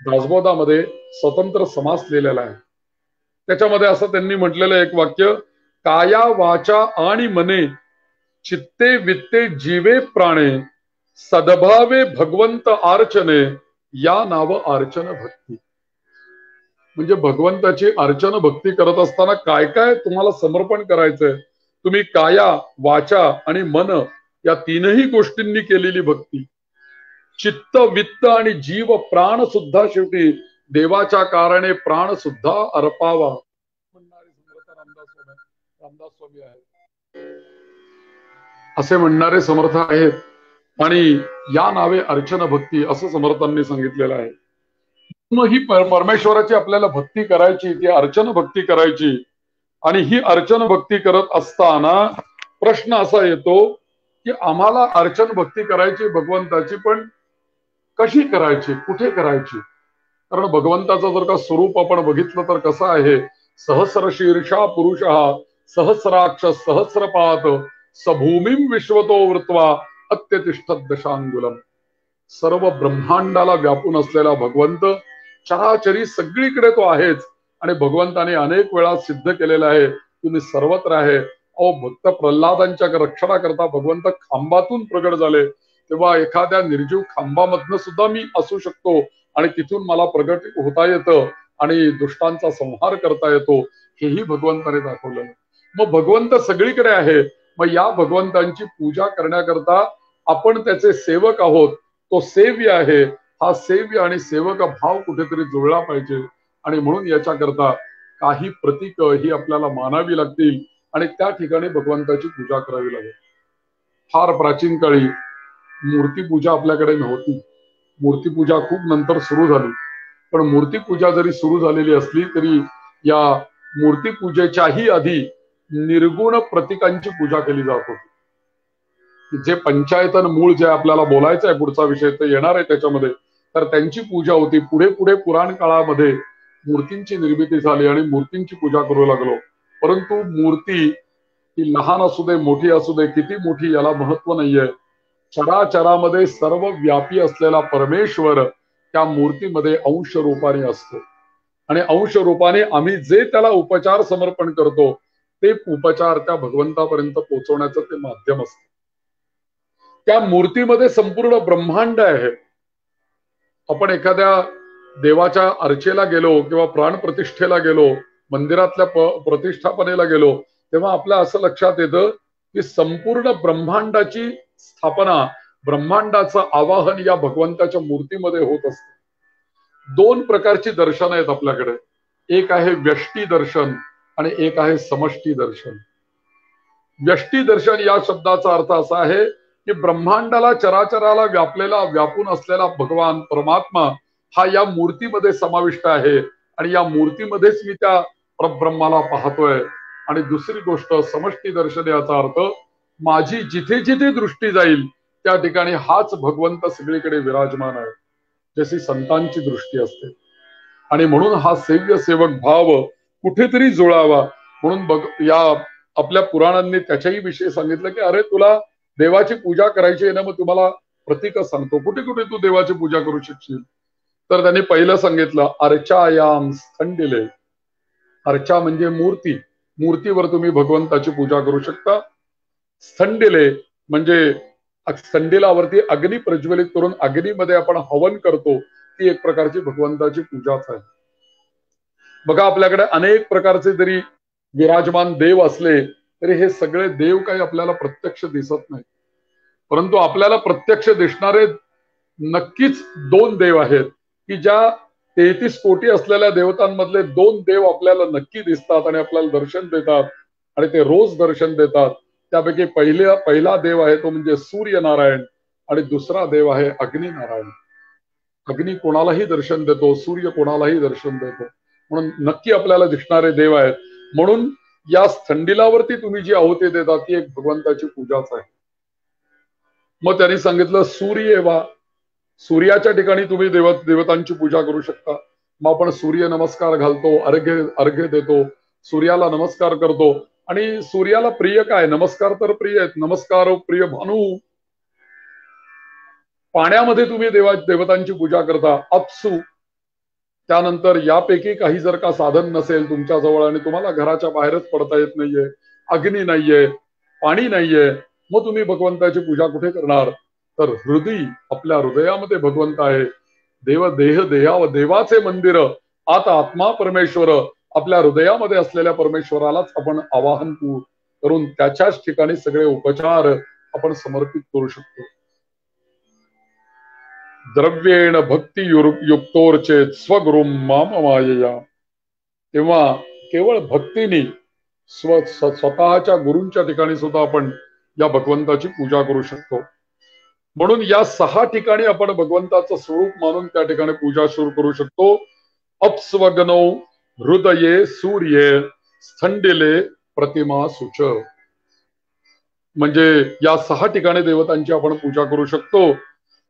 दासबोधामध्ये स्वतंत्र समास लिहिलेला आहे. त्याच्यामध्ये असं त्यांनी म्हटलेलं एक वाक्य, काया वाचा आणि मने चित्ते वित्ते जीवे प्राणे सद्भावे भगवंत अर्चने, या नाव अर्चन भक्ती. म्हणजे भगवंताची अर्चन भक्ती करत असताना काय काय तुम्हाला समर्पण करायचंय, तुम्ही काया वाचा आणि मन या 3ही गोष्टींनी केलेली भक्ती, चित्त वित्त आणि जीव प्राण सुद्धा शेवटी देवाच्या कारणे प्राण सुद्धा अर्पावा म्हणणारे समर्थ रामदास स्वामी आहेत, असे म्हणणारे समर्थ आहेत. आणि या नावे अर्चन भक्ती असं समर्थांनी सांगितलेलं आहे. मग ही परमेश्वराची आपल्याला भक्ती करायची, ती अर्चन भक्ती करायची. आणि ही अर्चन भक्ती करत असताना प्रश्न असा येतो की आम्हाला अर्चन भक्ती करायची भगवंताची, पण कशी करायची, कुठे करायची? कारण भगवंताचं जर का स्वरूप आपण बघितलं तर कसं आहे, सहस्र शीर्षा पुरुष सहस्राक्ष सहस्रपात सभूमीम विश्वतो वृत्वा अत्यतिष्ठत दशांगुलम. सर्व ब्रह्मांडाला व्यापून असलेला भगवंत, चराचरी सगळीकडे तो आहेच. आणि भगवंताने अनेक वेळा सिद्ध केलेलं आहे, तुम्ही सर्वत्र आहे. अहो, भक्त प्रल्हादांच्या रक्षणाकरता भगवंत खांबातून प्रगट झाले, तेव्हा एखाद्या निर्जीव खांबामधनं सुद्धा मी असू शकतो आणि तिथून मला प्रगट होता येतं आणि दुष्टांचा संहार करता येतो, हेही भगवंताने दाखवलं. मग भगवंत सगळीकडे आहे. मग या भगवंतांची पूजा करण्याकरता आपण त्याचे सेवक आहोत. तो सेव्य आहे. हा सेव्य आणि सेवक भाव कुठेतरी जुळला पाहिजे. आणि म्हणून याच्याकरता काही प्रतीक ही आपल्याला मानावी लागतील आणि त्या ठिकाणी भगवंताची पूजा करावी लागेल. फार प्राचीन काळी मूर्तीपूजा आपल्याकडे नव्हती. मूर्तीपूजा खूप नंतर सुरू झाली. पण मूर्तीपूजा जरी सुरू झालेली असली तरी या मूर्तीपूजेच्याही आधी निर्गुण प्रतीकांची पूजा केली जात होती. जे पंचायतन मूळ जे आपल्याला बोलायचं आहे, पुढचा विषय तर येणार आहे त्याच्यामध्ये, तर त्यांची पूजा होती. पुढे पुढे पुराण काळामध्ये मूर्तींची निर्मिती झाली आणि मूर्तींची पूजा करू लागलो. परंतु मूर्ती ही लहान असू दे मोठी असू दे, किती मोठी याला महत्व नाहीये. चराचरामध्ये सर्व व्यापी असलेला परमेश्वर त्या मूर्तीमध्ये अंश रूपाने असतो आणि अंश रूपाने आम्ही जे त्याला उपचार समर्पण करतो ते उपचार त्या भगवंतापर्यंत पोहोचवण्याचं ते माध्यम असतं. त्या मूर्तीमध्ये संपूर्ण ब्रह्मांड आहे. आपण एखाद्या देवाच्या अर्चेला गेलो किंवा प्राण प्रतिष्ठेला गेलो, मंदिरातल्या प्रतिष्ठापनेला गेलो, तेव्हा आपल्या असं लक्षात येतं की संपूर्ण ब्रह्मांडाची स्थापना, ब्रह्मांडाचं आवाहन या भगवंताच्या मूर्तीमध्ये होत असते. दोन प्रकारची दर्शन आहेत आपल्याकडे. एक आहे व्यष्टी दर्शन आणि एक आहे समष्टी दर्शन. व्यष्टी दर्शन या शब्दाचा अर्थ असा आहे की ब्रह्मांडाला चराचराला व्यापून असलेला भगवान परमात्मा हा या मूर्तीमध्ये समाविष्ट आहे आणि या मूर्तीमध्येच मी त्या परब्रह्माला पाहतोय. आणि दुसरी गोष्ट समष्टी दर्शन याचा अर्थ माझी जिथे जिथे दृष्टी जाईल त्या ठिकाणी हाच भगवंत सगळीकडे विराजमान आहे, जशी संतांची दृष्टी असते. आणि म्हणून हा सेव्य सेवक भाव कुठेतरी जुळावा म्हणून या आपल्या पुराणांनी त्याच्याही विषयी सांगितलं की अरे तुला देवाची पूजा करायची आहे ना, मग तुम्हाला प्रतीक सांगतो, कुठे कुठे तू देवाची पूजा करू शकशील. तर त्यांनी पहिलं सांगितलं अर्चायाम स्थंडिले. अर्चा म्हणजे मूर्ती, मूर्तीवर तुम्ही भगवंताची पूजा करू शकता. स्थंडिले म्हणजे स्थंडिलावरती अग्नी प्रज्वलित करून अग्नीमध्ये आपण हवन करतो, ती एक प्रकारची भगवंताची पूजाच आहे. बघा आपल्याकडे अनेक प्रकारचे जरी विराजमान देव असले तरी हे सगळे देव काही आपल्याला प्रत्यक्ष दिसत नाही. परंतु आपल्याला प्रत्यक्ष दिसणारे नक्कीच दोन देव आहेत की ज्या 33 कोटी असलेल्या देवतांमधले दोन देव आपल्याला नक्की दिसतात आणि आपल्याला दर्शन देतात आणि ते रोज दर्शन देतात. त्यापैकी पहिला देव आहे तो म्हणजे सूर्यनारायण आणि दुसरा देव आहे अग्निनारायण. अग्नी कोणालाही दर्शन देतो, सूर्य कोणालाही दर्शन देतो, म्हणून नक्की आपल्याला दिसणारे देव आहेत. म्हणून या थंडीलावरती तुम्ही जी आहुती देता ती एक भगवंताची पूजाच आहे. मग त्यांनी सांगितलं सूर्य वा, सूर्याच्या ठिकाणी तुम्ही देवतांची पूजा करू शकता. मग आपण सूर्य नमस्कार घालतो, अर्घ्य देतो, सूर्याला नमस्कार करतो. आणि सूर्याला प्रिय काय, नमस्कार तर प्रिय आहेत. नमस्कार प्रिय भानू. पाण्यामध्ये तुम्ही देवतांची पूजा करता, अपसू. त्यानंतर यापैकी काही जर का साधन नसेल तुमच्या जवळ आणि तुम्हाला घराच्या बाहेरच पडता येत नाहीये, अग्नी नाहीये, पाणी नाहीये, मग तुम्ही भगवंताची पूजा कुठे करणार? तर हृदय, आपल्या हृदयामध्ये भगवंत आहे. देवाचे मंदिर, आता आत्मा परमेश्वर, आपल्या हृदयामध्ये असलेल्या परमेश्वरालाच आपण आवाहन करून त्याच्याच ठिकाणी सगळे उपचार आपण समर्पित करू शकतो. द्रव्येण भक्ती युक्तोर्चेत स्वगुरुम माम मायया. तेव्हा केवळ भक्तीने स्वतःच्या गुरूंच्या ठिकाणी सुद्धा आपण या भगवंताची पूजा करू शकतो. म्हणून या 6 ठिकाणी आपण भगवंताचं स्वरूप मानून त्या ठिकाणी पूजा सुरू करू शकतो. अपस्वगनो हृदये सूर्ये स्थंडिले प्रतिमा सुच. म्हणजे या 6 ठिकाणी देवतांची आपण पूजा करू शकतो.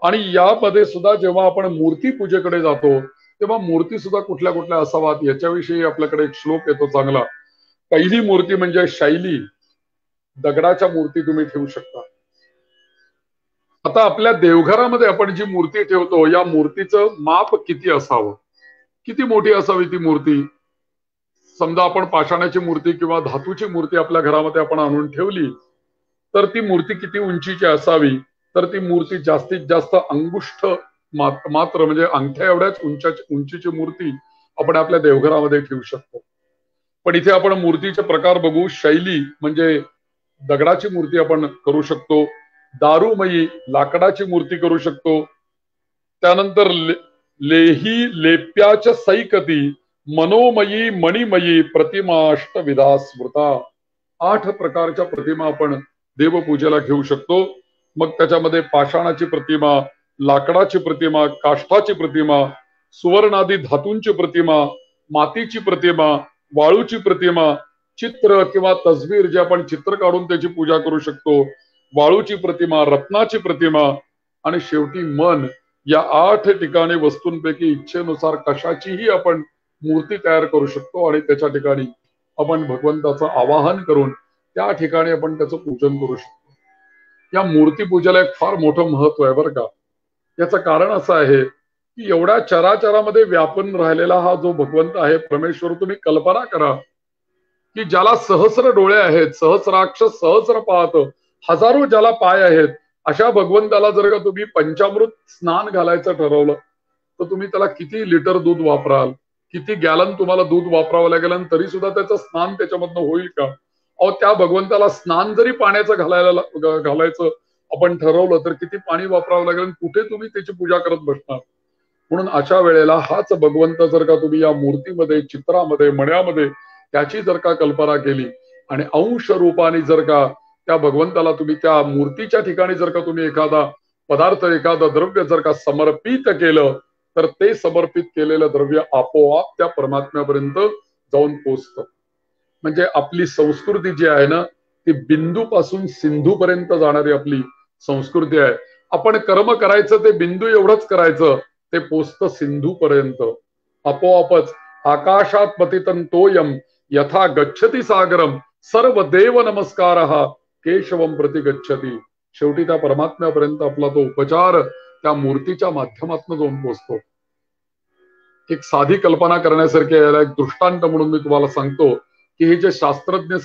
आणि यामध्ये सुद्धा जेव्हा आपण मूर्ती पूजेकडे जातो तेव्हा मूर्ती सुद्धा कुठल्या कुठल्या असाव्यात याच्याविषयी आपल्याकडे एक श्लोक येतो चांगला. पहिली मूर्ती म्हणजे शैली, दगडाच्या मूर्ती तुम्ही ठेवू शकता. आता आपल्या देवघरामध्ये आपण जी मूर्ती ठेवतो या मूर्तीचं माप किती असावं, किती मोठी असावी ती मूर्ती. समजा आपण पाषाणाची मूर्ती किंवा धातूची मूर्ती आपल्या घरामध्ये आपण आणून ठेवली तर ती मूर्ती किती उंचीची असावी, तर ती मूर्ती जास्तीत जास्त अंगुष्ठ मात्र म्हणजे अंगठ्या एवढ्याच उंचीची मूर्ती आपण आपल्या देवघरामध्ये ठेवू शकतो. पण इथे आपण मूर्तीचे प्रकार बघू. शैली म्हणजे दगडाची मूर्ती आपण करू शकतो, दारूमयी लाकडाची मूर्ती करू शकतो, त्यानंतर लेही लेप्याच्या सैकती मनोमयी मणिमयी प्रतिमाष्टविधा स्मृता. 8 प्रकारच्या प्रतिमा आपण देवपूजेला घेऊ शकतो. मग त्याच्यामध्ये पाषाणाची प्रतिमा, लाकडाची प्रतिमा, काष्ठाची प्रतिमा, सुवर्णादी धातूंची प्रतिमा, मातीची प्रतिमा, वाळूची प्रतिमा, चित्र किंवा तस्वीर जे आपण चित्र काढून त्याची पूजा करू शकतो, वाळूची प्रतिमा, रत्नाची प्रतिमा आणि शेवटी मन. या 8 ठिकाणी वस्तूंपैकी इच्छेनुसार कशाचीही आपण मूर्ती तयार करू शकतो आणि त्याच्या ठिकाणी आपण भगवंताचं आवाहन करून त्या ठिकाणी आपण त्याचं पूजन करू शकतो. या मूर्ती पूजेला एक फार मोठं महत्व आहे बरं का. याचं कारण असं आहे की एवढ्या चराचरामध्ये व्यापून राहिलेला हा जो भगवंत आहे परमेश्वर, तुम्ही कल्पना करा की ज्याला सहस्र डोळे आहेत, सहस्राक्ष सहस्र पाहत, हजारो ज्याला पाय आहेत, अशा भगवंताला जर का तुम्ही पंचामृत स्नान घालायचं ठरवलं तर तुम्ही त्याला किती लिटर दूध वापराल, किती गॅलन तुम्हाला दूध वापरावं लागेल आणि तरी सुद्धा त्याचं स्नान त्याच्यामधनं होईल का? अहो त्या भगवंताला स्नान जरी पाण्याचं घालायचं आपण ठरवलं तर किती पाणी वापरावं लागेल, कुठे तुम्ही त्याची पूजा करत बसणार. म्हणून अशा वेळेला हाच भगवंत जर का तुम्ही या मूर्तीमध्ये, चित्रामध्ये, मण्यामध्ये त्याची जर का कल्पना केली आणि अंश रूपाने जर का त्या भगवंताला तुम्ही त्या मूर्तीच्या ठिकाणी जर का तुम्ही एखादा पदार्थ, एखादं द्रव्य जर का समर्पित केलं तर ते समर्पित केलेलं द्रव्य आपोआप त्या परमात्म्यापर्यंत जाऊन पोचतं. म्हणजे आपली संस्कृती जी आहे ना ती बिंदू पासून सिंधू पर्यंत जाणारी आपली संस्कृती आहे. आपण कर्म करायचं ते बिंदू एवढंच करायचं, ते पोचतं सिंधू पर्यंत आपोआपच. आकाशात पतितं तोयम यथा गच्छति सागरम सर्व देव नमस्कार केशवम प्रति गच्छति. शेवटी त्या परमात्म्यापर्यंत आपला तो उपचार त्या मूर्तीच्या माध्यमातून जाऊन पोचतो. एक साधी कल्पना करण्यासारखी याला एक दृष्टांत म्हणून मी तुम्हाला सांगतो की हे जे शास्त्रज्ञ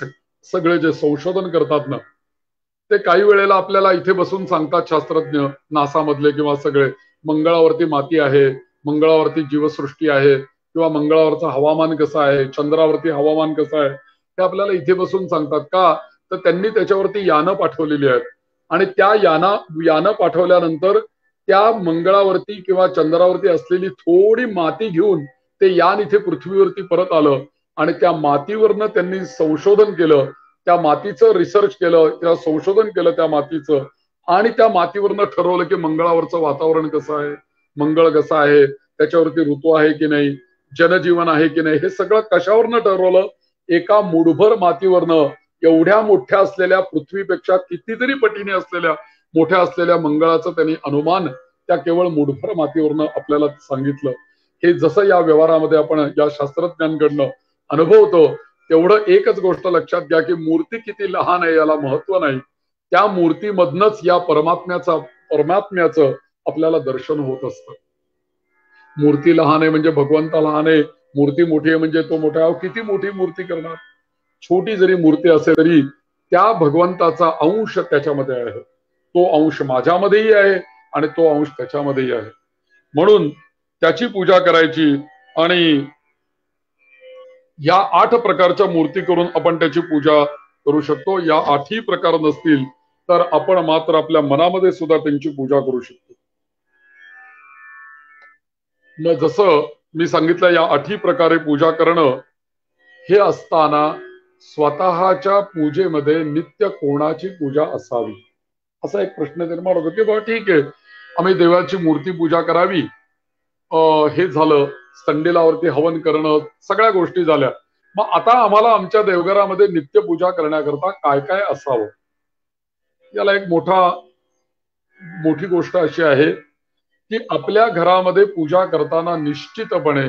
सगळे जे संशोधन करतात ना ते काही वेळेला आपल्याला इथे बसून सांगतात, शास्त्रज्ञ नासा मधले किंवा सगळे, मंगळावरती माती आहे, मंगळावरती जीवसृष्टी आहे किंवा मंगळावरचं हवामान कसं आहे, चंद्रावरती हवामान कसं आहे, ते आपल्याला इथे बसून सांगतात. का तर त्यांनी त्याच्यावरती यानं पाठवलेली आहेत आणि त्या यानं पाठवल्यानंतर त्या मंगळावरती किंवा चंद्रावरती असलेली थोडी माती घेऊन ते यान इथे पृथ्वीवरती परत आलं आणि त्या मातीवरनं त्यांनी संशोधन केलं, त्या मातीचं रिसर्च केलं किंवा संशोधन केलं त्या मातीचं आणि त्या मातीवरनं ठरवलं की मंगळावरचं वातावरण कसं आहे, मंगळ कसं आहे, त्याच्यावरती ऋतू आहे की नाही, जनजीवन आहे की नाही, हे सगळं कशावरनं ठरवलं? एका मुठभर मातीवरनं. एवढ्या मोठ्या असलेल्या पृथ्वीपेक्षा कितीतरी पटीने असलेल्या मोठ्या असलेल्या मंगळाचं त्यांनी अनुमान त्या केवळ मुठभर मातीवरनं आपल्याला सांगितलं. हे जसं या व्यवहारामध्ये आपण या शास्त्रज्ञांकडनं अनुभवतो तेवढं एकच गोष्ट लक्षात घ्या की मूर्ती किती लहान आहे याला महत्व नाही, त्या मूर्तीमधनच या परमात्म्याचं आपल्याला दर्शन होत असतं. मूर्ती लहान आहे म्हणजे भगवंता लहान आहे, मूर्ती मोठी आहे म्हणजे तो मोठा आहे. किती मोठी मूर्ती करणार? छोटी जरी मूर्ती असेल तरी त्या भगवंताचा अंश त्याच्यामध्ये आहे, तो अंश माझ्यामध्येही आहे आणि तो अंश त्याच्यामध्येही आहे. म्हणून त्याची पूजा करायची आणि या 8 प्रकारच्या मूर्ती करून आपण त्याची पूजा करू शकतो. या 8ही प्रकार नसतील तर आपण मात्र आपल्या मनामध्ये सुद्धा त्यांची पूजा करू शकतो. मग जसं मी सांगितलं या 8ही प्रकारे पूजा करणं हे असताना स्वतःच्या पूजेमध्ये नित्य कोणाची पूजा असावी असा एक प्रश्न निर्माण होतो की बाबा ठीक आहे आम्ही देवाची मूर्ती पूजा करावी, हे झालं, संडेलावरती हवन करणं, सगळ्या गोष्टी झाल्या. मग आता आम्हाला आमच्या देवघरामध्ये नित्य पूजा करण्याकरता काय काय असावं? याला एक मोठी गोष्ट अशी आहे की आपल्या घरामध्ये पूजा करताना निश्चितपणे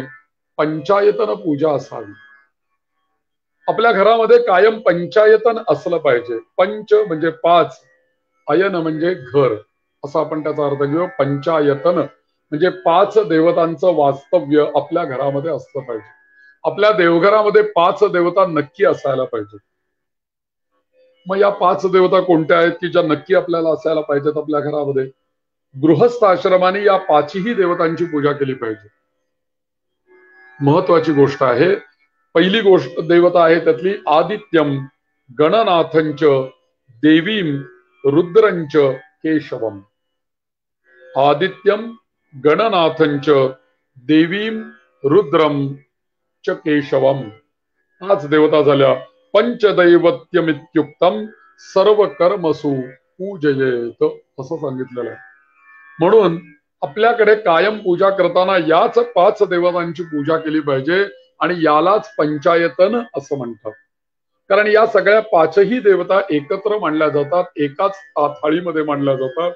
पंचायतन पूजा असावी. आपल्या घरामध्ये कायम पंचायतन असलं पाहिजे. पंच म्हणजे 5, अयन म्हणजे घर, असा आपण त्याचा अर्थ घेऊ. पंचायतन म्हणजे 5 देवतांचं वास्तव्य आपल्या घरामध्ये असलं पाहिजे. आपल्या देवघरामध्ये 5 देवता नक्की असायला पाहिजे. मग या 5 देवता कोणत्या आहेत की ज्या नक्की आपल्याला असायला पाहिजेत आपल्या घरामध्ये? गृहस्थ आश्रमाने या 5ही देवतांची पूजा केली पाहिजे. महत्वाची गोष्ट आहे. पहिली गोष्ट देवता आहे त्यातली आदित्यम गणनाथंच देवीम रुद्रंच केशवम. आदित्यम गणनाथंच देवीम रुद्रम च केशवम. 5 देवता झाल्या. पंचदैवत्यमित्युक्तम सर्व कर्मसु पूजयेत असं सांगितलेलं आहे. म्हणून आपल्याकडे कायम पूजा करताना याच 5 देवतांची पूजा केली पाहिजे आणि यालाच पंचायतन असं म्हणतात. कारण या सगळ्या 5ही देवता एकत्र मांडल्या जातात, एकाच थाळीमध्ये मांडल्या जातात,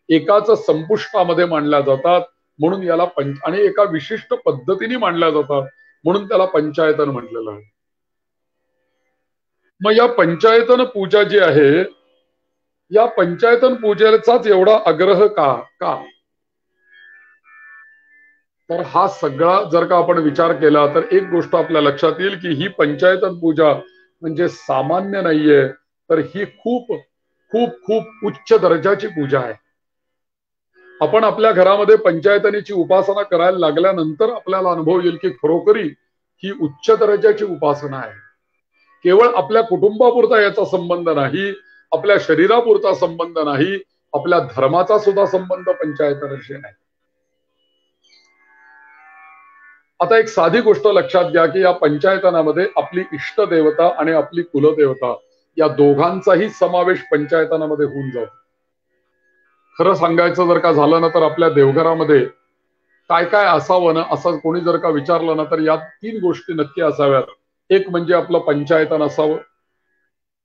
एकाच संपुष्टामध्ये मांडल्या जातात, म्हणून याला आणि एका विशिष्ट पद्धतीने मांडल्या जातात, म्हणून त्याला पंचायतन म्हटलेलं आहे. मग या पंचायतन पूजा जी आहे, या पंचायतन पूजेचाच एवढा आग्रह का? तर हा सगळा जर का आपण विचार केला तर एक गोष्ट आपल्या लक्षात येईल की ही पंचायतन पूजा म्हणजे सामान्य नाहीये, तर ही खूप खूप खूप उच्च दर्जाची पूजा आहे. आपण आपल्या घरामध्ये पंचायतनीची उपासना करायला लागल्यानंतर आपल्याला अनुभव येईल की खरोखरी ही उच्च दर्जाची उपासना आहे. केवळ आपल्या कुटुंबापुरता याचा संबंध नाही, आपल्या शरीरापुरता संबंध नाही, आपल्या धर्माचा सुद्धा संबंध पंचायतनाशी आहे. आता एक साधी गोष्ट लक्षात घ्या की या पंचायतनामध्ये आपली इष्ट देवता आणि आपली कुलदेवता या दोघांचाही समावेश पंचायतनामध्ये होऊन जातो. खरं सांगायचं जर का झालं ना तर आपल्या देवघरामध्ये काय काय असावं ना असं कोणी जर का विचारलं ना तर या 3 गोष्टी नक्की असाव्यात. एक म्हणजे आपलं पंचायतन असावं,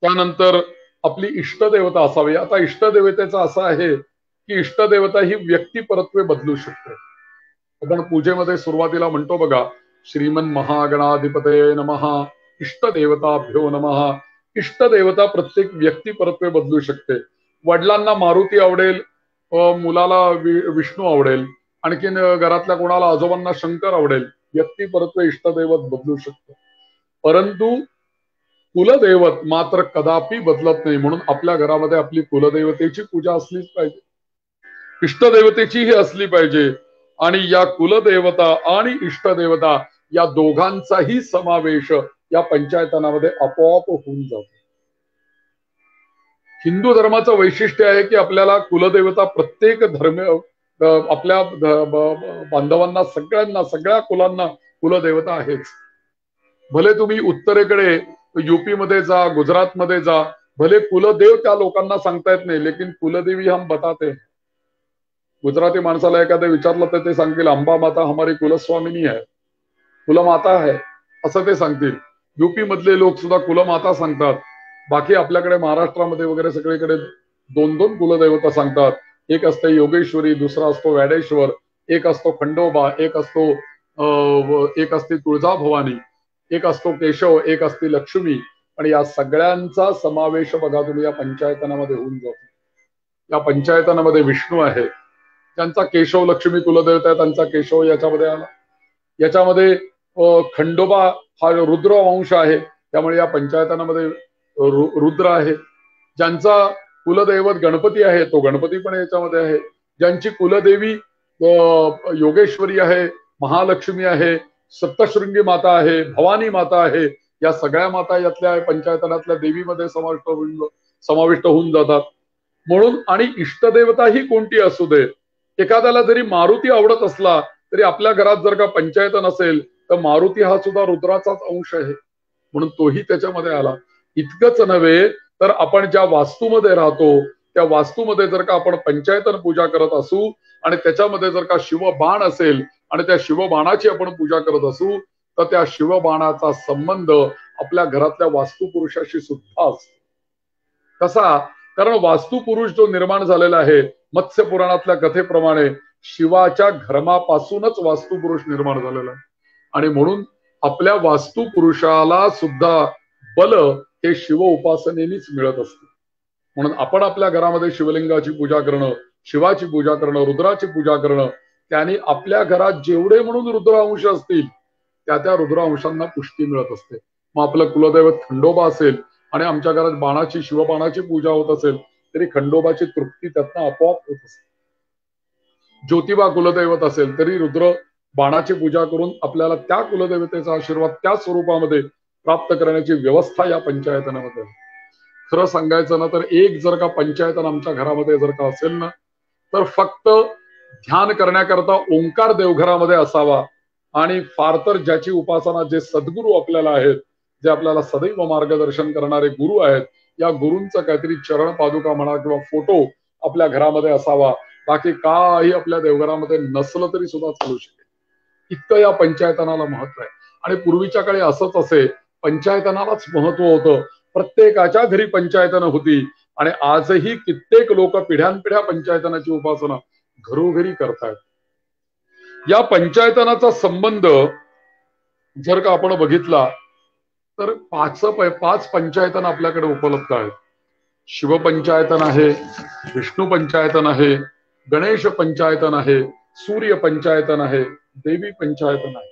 त्यानंतर आपली इष्टदेवता असावी. आता इष्टदेवतेचं असं आहे की इष्टदेवता ही व्यक्तिपरत्वे बदलू शकते. आपण पूजेमध्ये सुरुवातीला म्हणतो बघा, श्रीमन महागणाधिपतये नमः, इष्टदेवताभ्यो नमः. इष्टदेवता प्रत्येक व्यक्तिपरत्वे बदलू शकते. वडिलांना मारुती आवडेल, मुलाला विष्णू आवडेल, आणखीन घरातल्या कोणाला आजोबांना शंकर आवडेल. व्यक्तिपरत्वे इष्टदैवत बदलू शकते, परंतु कुलदैवत मात्र कदापि बदलत नाही. म्हणून आपल्या घरामध्ये आपली कुलदैवतेची पूजा असलीच पाहिजे, इष्टदेवतेचीही असली पाहिजे. आणि या कुलदेवता आणि इष्टदेवता या दोघांचाही समावेश या पंचायतनामध्ये आपोआप होऊन जातो. हिंदू धर्माचं वैशिष्ट्य आहे की आपल्याला कुलदेवता प्रत्येक धर्म आपल्या बांधवांना सगळ्यांना सगळ्या कुलांना कुलदेवता आहेच. भले तुम्ही उत्तरेकडे युपी मध्ये जा, गुजरात मध्ये जा, भले कुलदेव त्या लोकांना सांगता येत नाही, लेकिन कुलदेवी हम बताते. गुजराती माणसाला एखादं विचारलं तर ते सांगतील अंबा माता हमारी कुलस्वामिनी आहे, कुलमाता आहे असं ते सांगतील. युपी मधले लोक सुद्धा कुलमाता सांगतात. बाकी आपल्याकडे महाराष्ट्रामध्ये वगैरे सगळीकडे 2-2 कुलदेवता सांगतात. एक असते योगेश्वरी, दुसरा असतो व्याडेश्वर, एक असतो खंडोबा, एक असते तुळजाभवानी, एक असतो केशव, एक असते लक्ष्मी. आणि या सगळ्यांचा समावेश बघा तुम्ही या पंचायतनामध्ये होऊन जातो. या पंचायतनामध्ये विष्णू आहे, त्यांचा केशव लक्ष्मी कुलदेवता आहे, त्यांचा केशव याच्यामध्ये आला. याच्यामध्ये खंडोबा हा रुद्र वंश आहे, त्यामुळे या पंचायतनामध्ये रुद्र आहे. ज्यांचा कुलदैवत गणपती आहे तो गणपती पण याच्यामध्ये आहे. ज्यांची कुलदेवी योगेश्वरी आहे, महालक्ष्मी आहे, सप्तशृंगी माता आहे, भवानी माता आहे, या सगळ्या माता यातल्या पंचायतनातल्या देवीमध्ये समाविष्ट होऊन जातात. म्हणून आणि इष्टदेवता ही कोणती असू दे, एखाद्याला जरी मारुती आवडत असला तरी आपल्या घरात जर का पंचायतन असेल तर मारुती हा सुद्धा रुद्राचाच अंश आहे, म्हणून तोही त्याच्यामध्ये आला. इतकंच नव्हे तर आपण ज्या वास्तूमध्ये राहतो त्या वास्तूमध्ये जर का आपण पंचायतन पूजा करत असू आणि त्याच्यामध्ये जर का शिवबाण असेल आणि त्या शिवबाणाची आपण पूजा करत असू तर त्या शिवबाणाचा संबंध आपल्या घरातल्या वास्तुपुरुषाशी सुद्धा असतो. कसा कारण वास्तुपुरुष जो निर्माण झालेला आहे मत्स्य पुराणातल्या कथेप्रमाणे शिवाच्या घर्मापासूनच वास्तुपुरुष निर्माण झालेला आहे. आणि म्हणून आपल्या वास्तुपुरुषाला सुद्धा बल हे शिव उपासनेनेच मिळत असते. म्हणून आपण आपल्या घरामध्ये शिवलिंगाची पूजा करणं, शिवाची पूजा करणं, रुद्राची पूजा करणं, त्याने आपल्या घरात जेवढे म्हणून रुद्रांश असतील त्या रुद्रांशांना पुष्टी मिळत असते. मग आपलं कुलदैवत खंडोबा असेल आणि आमच्या घरात बाणाची शिवबाणाची पूजा होत असेल तरी खंडोबाची तृप्ती त्यातनं आपोआप होत असते. ज्योतिबा कुलदैवत असेल तरी रुद्र बाणाची पूजा करून आपल्याला त्या कुलदेवतेचा आशीर्वाद त्या स्वरूपामध्ये प्राप्त करण्याची व्यवस्था या पंचायतनामध्ये. खरं सांगायचं ना तर एक जर का पंचायतन आमच्या घरामध्ये जर का असेल ना तर फक्त ध्यान करण्याकरता ओंकार देवघरामध्ये असावा. आणि फार तर ज्याची उपासना जे सद्गुरू आपल्याला आहेत, जे आपल्याला सदैव मार्गदर्शन करणारे गुरु आहेत, या गुरूंचं काहीतरी चरण पादुका म्हणा किंवा फोटो आपल्या घरामध्ये असावा. बाकी काही आपल्या देवघरामध्ये नसलं तरी सुद्धा चालू शकेल. इतकं या पंचायतनाला महत्व आहे. आणि पूर्वीच्या काळी असंच असे, पंचायतनालाच महत्व होतं. प्रत्येकाच्या घरी पंचायतन होती आणि आजही कित्येक लोक पिढ्यानपिढ्या पंचायतनाची उपासना घरोघरी करतायत. या पंचायतनाचा संबंध जर का आपण बघितला तर पाच पंचायतन आपल्याकडे उपलब्ध आहेत. शिवपंचायतन आहे, विष्णू पंचायतन आहे, गणेश पंचायतन आहे, सूर्य पंचायतन आहे, देवी पंचायतन आहे.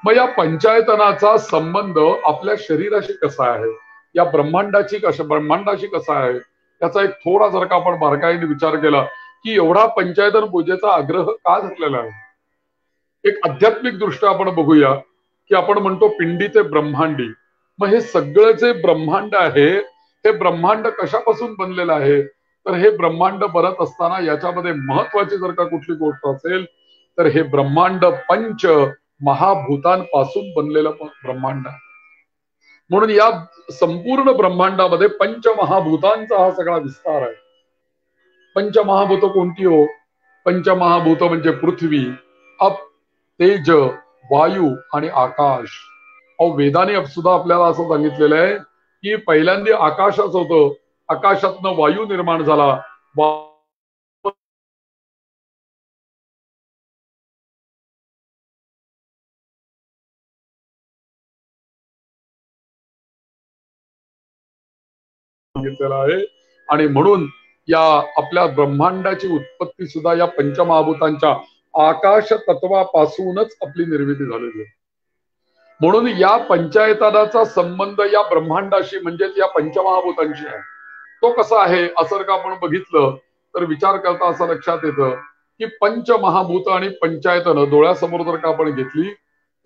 मग या पंचायतनाचा संबंध आपल्या शरीराशी कसा आहे, या ब्रह्मांडाशी कसा आहे, त्याचा एक थोडा जर का आपण बारकाईने विचार केला की एवढा पंचायतन पूजेचा आग्रह का धरलेला आहे. एक आध्यात्मिक दृष्ट्या आपण बघूया की आपण म्हणतो पिंडी ते ब्रह्मांडी. मग हे सगळं जे ब्रह्मांड आहे हे ब्रह्मांड कशापासून बनलेलं आहे, तर हे ब्रह्मांड बनत असताना याच्यामध्ये महत्वाची जर का कुठली गोष्ट असेल तर हे ब्रह्मांड पंच महाभूतांपासून बनलेलं ब्रह्मांड आहे. म्हणून या संपूर्ण ब्रह्मांडामध्ये पंचमहाभूतांचा हा सगळा विस्तार आहे. पंचमहाभूत कोणती हो? पंचमहाभूत म्हणजे पृथ्वी, अप, तेज, वायू आणि आकाश. वेदाने सुद्धा आपल्याला असं सांगितलेलं आहे की पहिल्यांदा आकाशच होतं, आकाशातनं वायू निर्माण झाला, सांगितलेलं आहे. आणि म्हणून या आपल्या ब्रह्मांडाची उत्पत्ती सुद्धा या पंचमहाभूतांच्या आकाश तत्वापासूनच आपली निर्मिती झालेली आहे. म्हणून या पंचायतनाचा संबंध या ब्रह्मांडाशी म्हणजेच या पंचमहाभूतांशी आहे. तो कसा आहे असं का आपण बघितलं तर विचार करता असं लक्षात येतं की पंचमहाभूत आणि पंचायतन डोळ्यासमोर जर का आपण घेतली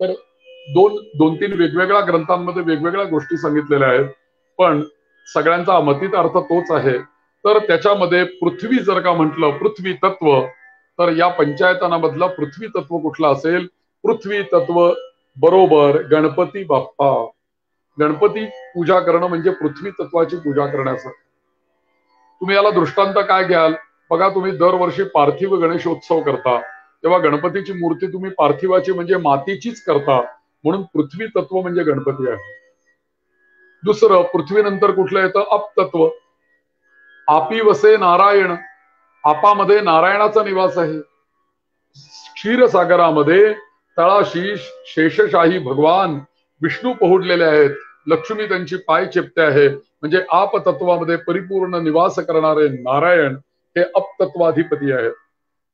तर दोन तीन वेगवेगळ्या ग्रंथांमध्ये वेगवेगळ्या गोष्टी सांगितलेल्या आहेत, पण सगळ्यांचा मतीत अर्थ तोच आहे. तर त्याच्यामध्ये पृथ्वी जर का म्हटलं, पृथ्वी तत्व, तर या पंचायतनामधलं पृथ्वी तत्व कुठलं असेल? पृथ्वी तत्व बरोबर गणपती बाप्पा. गणपती पूजा करणं म्हणजे पृथ्वी तत्वाची पूजा करण्याचं. तुम्ही याला दृष्टांत काय घ्याल? बघा, तुम्ही दरवर्षी पार्थिव गणेशोत्सव करता तेव्हा गणपतीची मूर्ती तुम्ही पार्थिवाची म्हणजे मातीचीच करता, म्हणून पृथ्वी तत्व म्हणजे गणपती आहे. दुसरं, पृथ्वीनंतर कुठलं येतं? अपतत्व. आपी वसे नारायण, आपामध्ये नारायणाचा निवास आहे. क्षीरसागरामध्ये तळाशी शेषशाही भगवान विष्णू पोहोडलेले आहेत, लक्ष्मी त्यांची पाय चेपते आहे. म्हणजे आपतत्वामध्ये परिपूर्ण निवास करणारे नारायण हे अपतत्वाधिपती आहेत.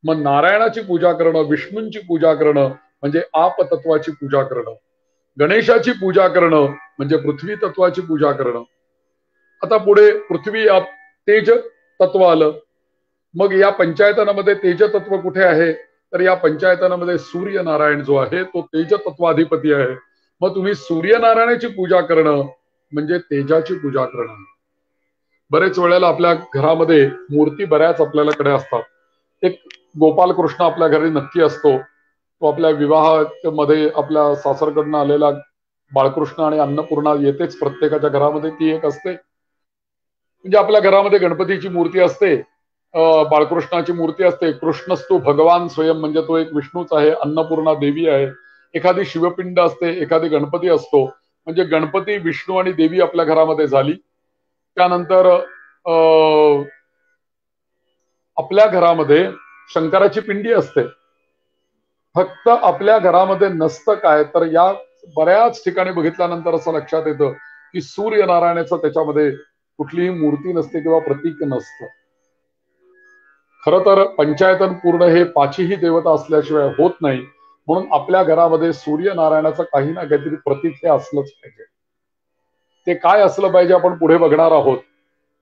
मग नारायणाची पूजा करणं, विष्णूंची पूजा करणं म्हणजे आपतत्वाची पूजा करणं. गणेशाची पूजा करणं म्हणजे पृथ्वी तत्वाची पूजा करणं. आता पुढे पृथ्वी आप तेज तत्व आलं. मग या पंचायतनामध्ये तेज तत्व कुठे आहे? तर या पंचायतनामध्ये सूर्यनारायण जो आहे तो तेज तत्वाधिपती आहे. मग तुम्ही सूर्यनारायणाची पूजा करणं म्हणजे तेजाची पूजा करणं. बरेच वेळेला आपल्या घरामध्ये मूर्ती बऱ्याच आपल्याकडे असतात. एक गोपालकृष्ण आपल्या घरी नक्की असतो. तो आपल्या विवाहामध्ये आपल्या सासरकडनं आलेला बाळकृष्ण आणि अन्नपूर्णा येतेच प्रत्येकाच्या घरामध्ये, ती एक असते. म्हणजे आपल्या घरामध्ये गणपतीची मूर्ती असते, बाळकृष्णाची मूर्ती असते. कृष्णस्तू भगवान स्वयं म्हणजे तो एक विष्णूच आहे, अन्नपूर्णा देवी आहे. एखादी शिवपिंड असते, एखादी गणपती असतो. म्हणजे गणपती, विष्णू आणि देवी आपल्या घरामध्ये झाली. त्यानंतर आपल्या घरामध्ये शंकराची पिंडी असते, फक्त आपल्या घरामध्ये नसतं काय तर या बऱ्याच ठिकाणी बघितल्यानंतर असं लक्षात येतं की सूर्यनारायणाचं त्याच्यामध्ये कुठलीही मूर्ती नसते किंवा प्रतीक नसतं. खर तर पंचायतन पूर्ण हे पाचही देवता असल्याशिवाय होत नाही, म्हणून आपल्या घरामध्ये सूर्यनारायणाचं काही ना काहीतरी प्रतीक हे असलंच पाहिजे. ते काय असलं पाहिजे आपण पुढे बघणार आहोत.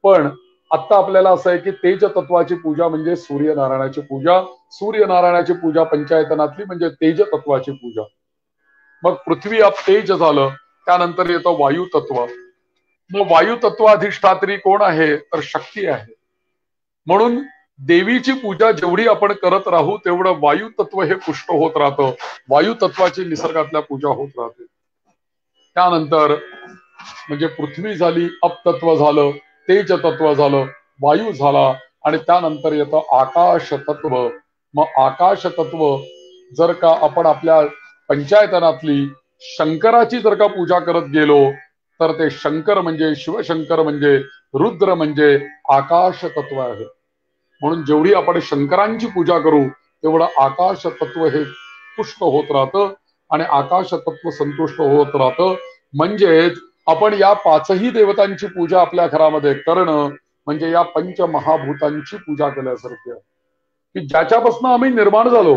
पण आता आपल्याला असं आहे की तेज तत्वाची पूजा म्हणजे सूर्यनारायणाची पूजा. सूर्यनारायणाची पूजा पंचायतनातली म्हणजे तेज तत्वाची पूजा. मग पृथ्वी आप तेज झालं, त्यानंतर येतं वायू तत्व. मग वायू तत्व अधिष्ठात्री कोण आहे तर शक्ती आहे. म्हणून देवीची पूजा जेवढी आपण करत राहू तेवढं वायू तत्व हे पुष्ट होत राहतं. वायू तत्वाची निसर्गातल्या पूजा होत राहते. त्यानंतर म्हणजे पृथ्वी झाली, अपतत्व झालं, तेज तत्व झालं, वायू झाला आणि त्यानंतर येतं आकाश तत्व. मग आकाश तत्व जर का आपण आपल्या पंचायतनातली शंकराची जर का पूजा करत गेलो तर ते शंकर म्हणजे शिवशंकर म्हणजे रुद्र म्हणजे आकाश तत्व आहे. म्हणून जेवढी आपण शंकरांची पूजा करू तेवढं आकाश तत्व हे पुष्ट होत राहतं आणि आकाश तत्व संतुष्ट होत राहतं. म्हणजेच आपण या पाचही देवतांची पूजा आपल्या घरामध्ये करणं म्हणजे या पंचमहाभूतांची पूजा केल्यासारखी आहे. की ज्याच्यापासून आम्ही निर्माण झालो,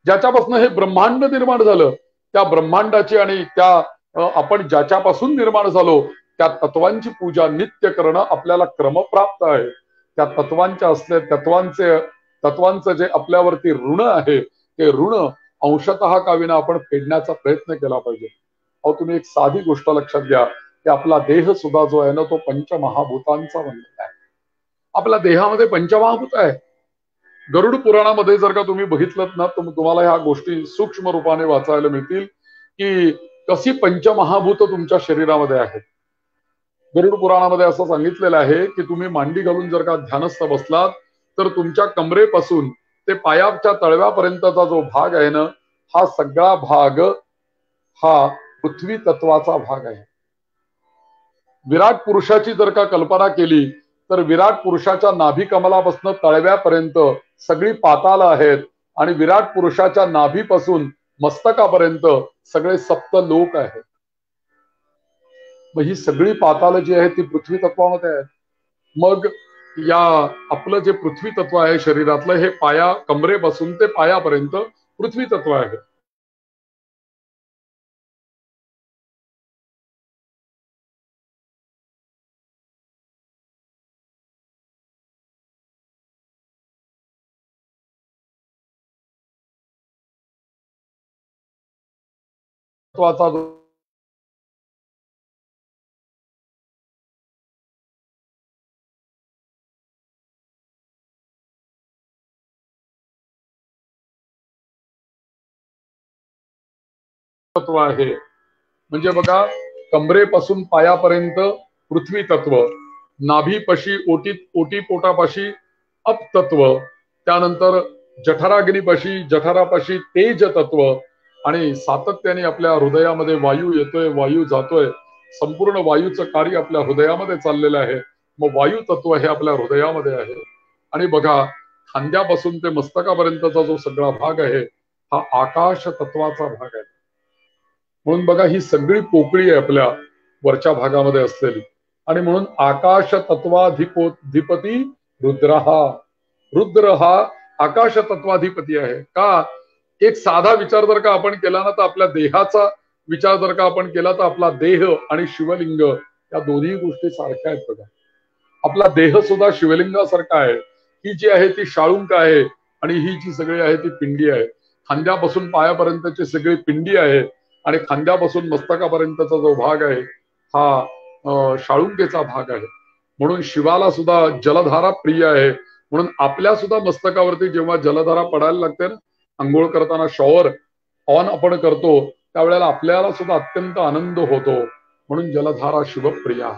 ज्याच्यापासून हे ब्रह्मांड निर्माण झालं, त्या ब्रह्मांडाची आणि त्या आपण ज्याच्यापासून निर्माण झालो त्या तत्वांची पूजा नित्य करणं आपल्याला क्रमप्राप्त आहे. त्या तत्वांच्या असले तत्वांचं जे आपल्यावरती ऋण आहे ते ऋण अंशतः का विना आपण फेडण्याचा प्रयत्न केला पाहिजे. अहो तुम्ही एक साधी गोष्ट लक्षात घ्या की आपला देह सुद्धा जो आहे ना तो पंचमहाभूतांचा बनलेला आहे. आपल्या देहामध्ये पंचमहाभूत आहे. गरुड पुराणामध्ये जर का तुम्ही बघितलं ना तर तुम्हाला ह्या गोष्टी सूक्ष्म रूपाने वाचायला मिळतील की कशी पंचमहाभूत तुमच्या शरीरामध्ये आहेत. गरुड पुराणामध्ये असं सांगितलेलं आहे की तुम्ही मांडी घालून जर का ध्यानस्थ बसलात तर तुमच्या कमरेपासून ते पायाच्या तळव्यापर्यंतचा जो भाग आहे ना हा सगळा भाग हा पृथ्वी तत्वाचा भाग आहे. विराट पुरुषाची जर का कल्पना केली तर विराट पुरुषाच्या नाभी कमलापासून तळव्यापर्यंत सगळी पाताल आहेत आणि विराट पुरुषाच्या नाभीपासून मस्तकापर्यंत सगळे सप्त लोक आहेत. मग ही सगळी पाताल जी आहे ती पृथ्वी तत्वामध्ये आहेत. मग या आपलं जे पृथ्वी तत्व आहे शरीरातलं हे पाया कमरेपासून ते पायापर्यंत पृथ्वी तत्व आहे. तत्वाचा तत्व आहे. म्हणजे बघा कमरेपासून पायापर्यंत पृथ्वी तत्व, नाभीपाशी ओटी पोटापाशी अपतत्व, त्यानंतर जठराग्नीपाशी जठरापाशी तेज तत्व आणि सातत्याने आपल्या हृदयामध्ये वायू येतोय वायू जातोय. संपूर्ण वायूचं कार्य आपल्या हृदयामध्ये चाललेलं आहे. मग वायू तत्व हे आपल्या हृदयामध्ये आहे. आणि बघा खांद्यापासून ते मस्तकापर्यंतचा जो सगळा भाग आहे हा आकाश तत्वाचा भाग आहे. म्हणून बघा ही सगळी पोकळी आहे आपल्या वरच्या भागामध्ये असलेली. आणि म्हणून आकाश तत्वाधिपती रुद्र हा आकाश तत्वाधिपती आहे. का एक साधा विचार जर का आपण केला ना तर आपल्या देहाचा विचार जर का आपण केला तर आपला देह आणि शिवलिंग या दोन्ही गोष्टी सारख्या आहेत. बघा आपला देह सुद्धा शिवलिंगासारखा आहे. ही जी आहे ती शाळुंक आहे आणि ही जी सगळी आहे ती पिंडी आहे. खांद्यापासून पायापर्यंतची सगळी पिंडी आहे आणि खांद्यापासून मस्तकापर्यंतचा जो भाग आहे हा शाळुंकेचा भाग आहे. म्हणून शिवाला सुद्धा जलधारा प्रिय आहे. म्हणून आपल्या सुद्धा मस्तकावरती जेव्हा जलधारा पडायला लागते ना, आंघोळ करताना शॉवर ऑन आपण करतो त्यावेळेला आपल्याला सुद्धा अत्यंत आनंद होतो. म्हणून जलधारा शिवप्रिया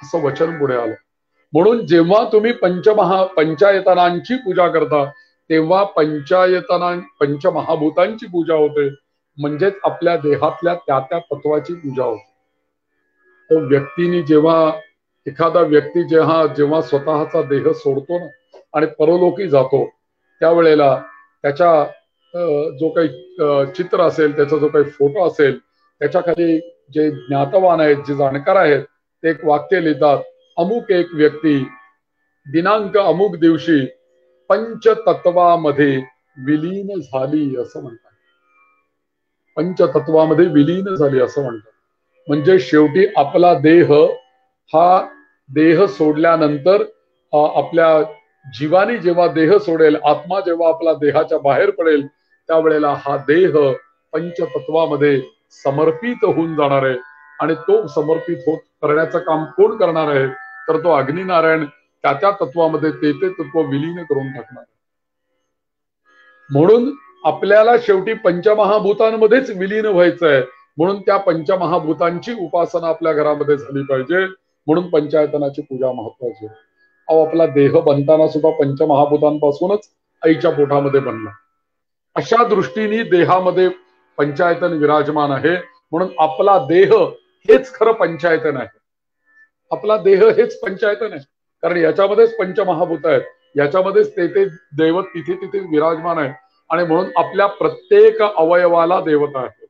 असं वचन पुढे आलं. म्हणून जेव्हा तुम्ही पंचायतनांची पूजा करता तेव्हा पंचमहाभूतांची पूजा होते. म्हणजेच आपल्या देहातल्या त्या तत्वाची पूजा होते. तो व्यक्तीने जेव्हा एखादा व्यक्ती जेव्हा स्वतःचा देह सोडतो ना आणि परलोकी जातो, त्यावेळेला त्याच्या जो काही चित्र असेल, त्याचा जो काही फोटो असेल, त्याच्या खाली जे ज्ञातवान आहेत, जे जाणकार आहेत, ते एक वाक्य लिहितात, अमुक एक व्यक्ती दिनांक अमुक दिवशी पंचतत्वामध्ये विलीन झाली असं म्हणतात. पंचतत्वामध्ये विलीन झाली असं म्हणतात. म्हणजे शेवटी आपला देह सोडल्यानंतर आपल्या जीवानी जेव्हा देह सोडेल, आत्मा जेव्हा आपला देहाच्या बाहेर पडेल, त्यावेळेला हा देह पंचतत्वामध्ये समर्पित होऊन जाणार आहे. आणि तो समर्पित करण्याचं काम कोण करणार आहे? तर तो अग्निनारायण त्या तत्वामध्ये ते तत्व विलीन करून टाकणार. म्हणून आपल्याला शेवटी पंचमहाभूतांमध्येच विलीन व्हायचं आहे. म्हणून त्या पंचमहाभूतांची उपासना आपल्या घरामध्ये झाली पाहिजे. म्हणून पंचायतनाची पूजा महत्वाची आहे. आपला देह बनताना सुद्धा पंचमहाभूतांपासूनच आईच्या पोटामध्ये बनला. अशा दृष्टीने देहामध्ये पंचायतन विराजमान आहे. म्हणून आपला देह हेच खरं पंचायतन आहे. आपला देह हेच पंचायतन आहे. कारण याच्यामध्येच पंचमहाभूत आहेत, याच्यामध्येच ते दैवत तिथे विराजमान आहे. आणि म्हणून आपल्या प्रत्येक अवयवाला देवता आहे.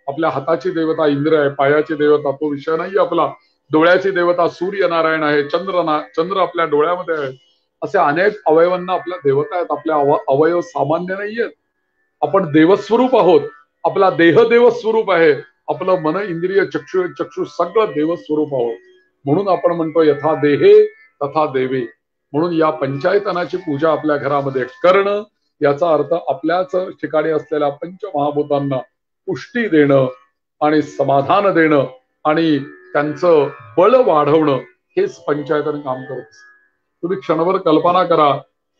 आपल्या हाताची देवता इंद्र आहे, पायाची देवता तो विषय नाही आपला, डोळ्याची देवता सूर्यनारायण आहे, चंद्र आपल्या डोळ्यामध्ये आहे. असे अनेक अवयवांना आपल्या देवता आहेत. आपल्या अवयव सामान्य नाहीयेत. आपण देवस्वरूप आहोत. आपला देह देवस्वरूप आहे. आपलं मन, इंद्रिय, चक्षु सगळं देवस्वरूप आहोत. म्हणून आपण म्हणतो यथा देहे तथा देवे. म्हणून या पंचायतनाची पूजा आपल्या घरामध्ये करणं, याचा अर्थ आपल्याच ठिकाणी असलेल्या पंचमहाभूतांना पुष्टी देणं आणि समाधान देणं आणि त्यांचं बळ वाढवणं, हेच पंचायतन काम करत असतं. तुम्ही क्षणभर कल्पना करा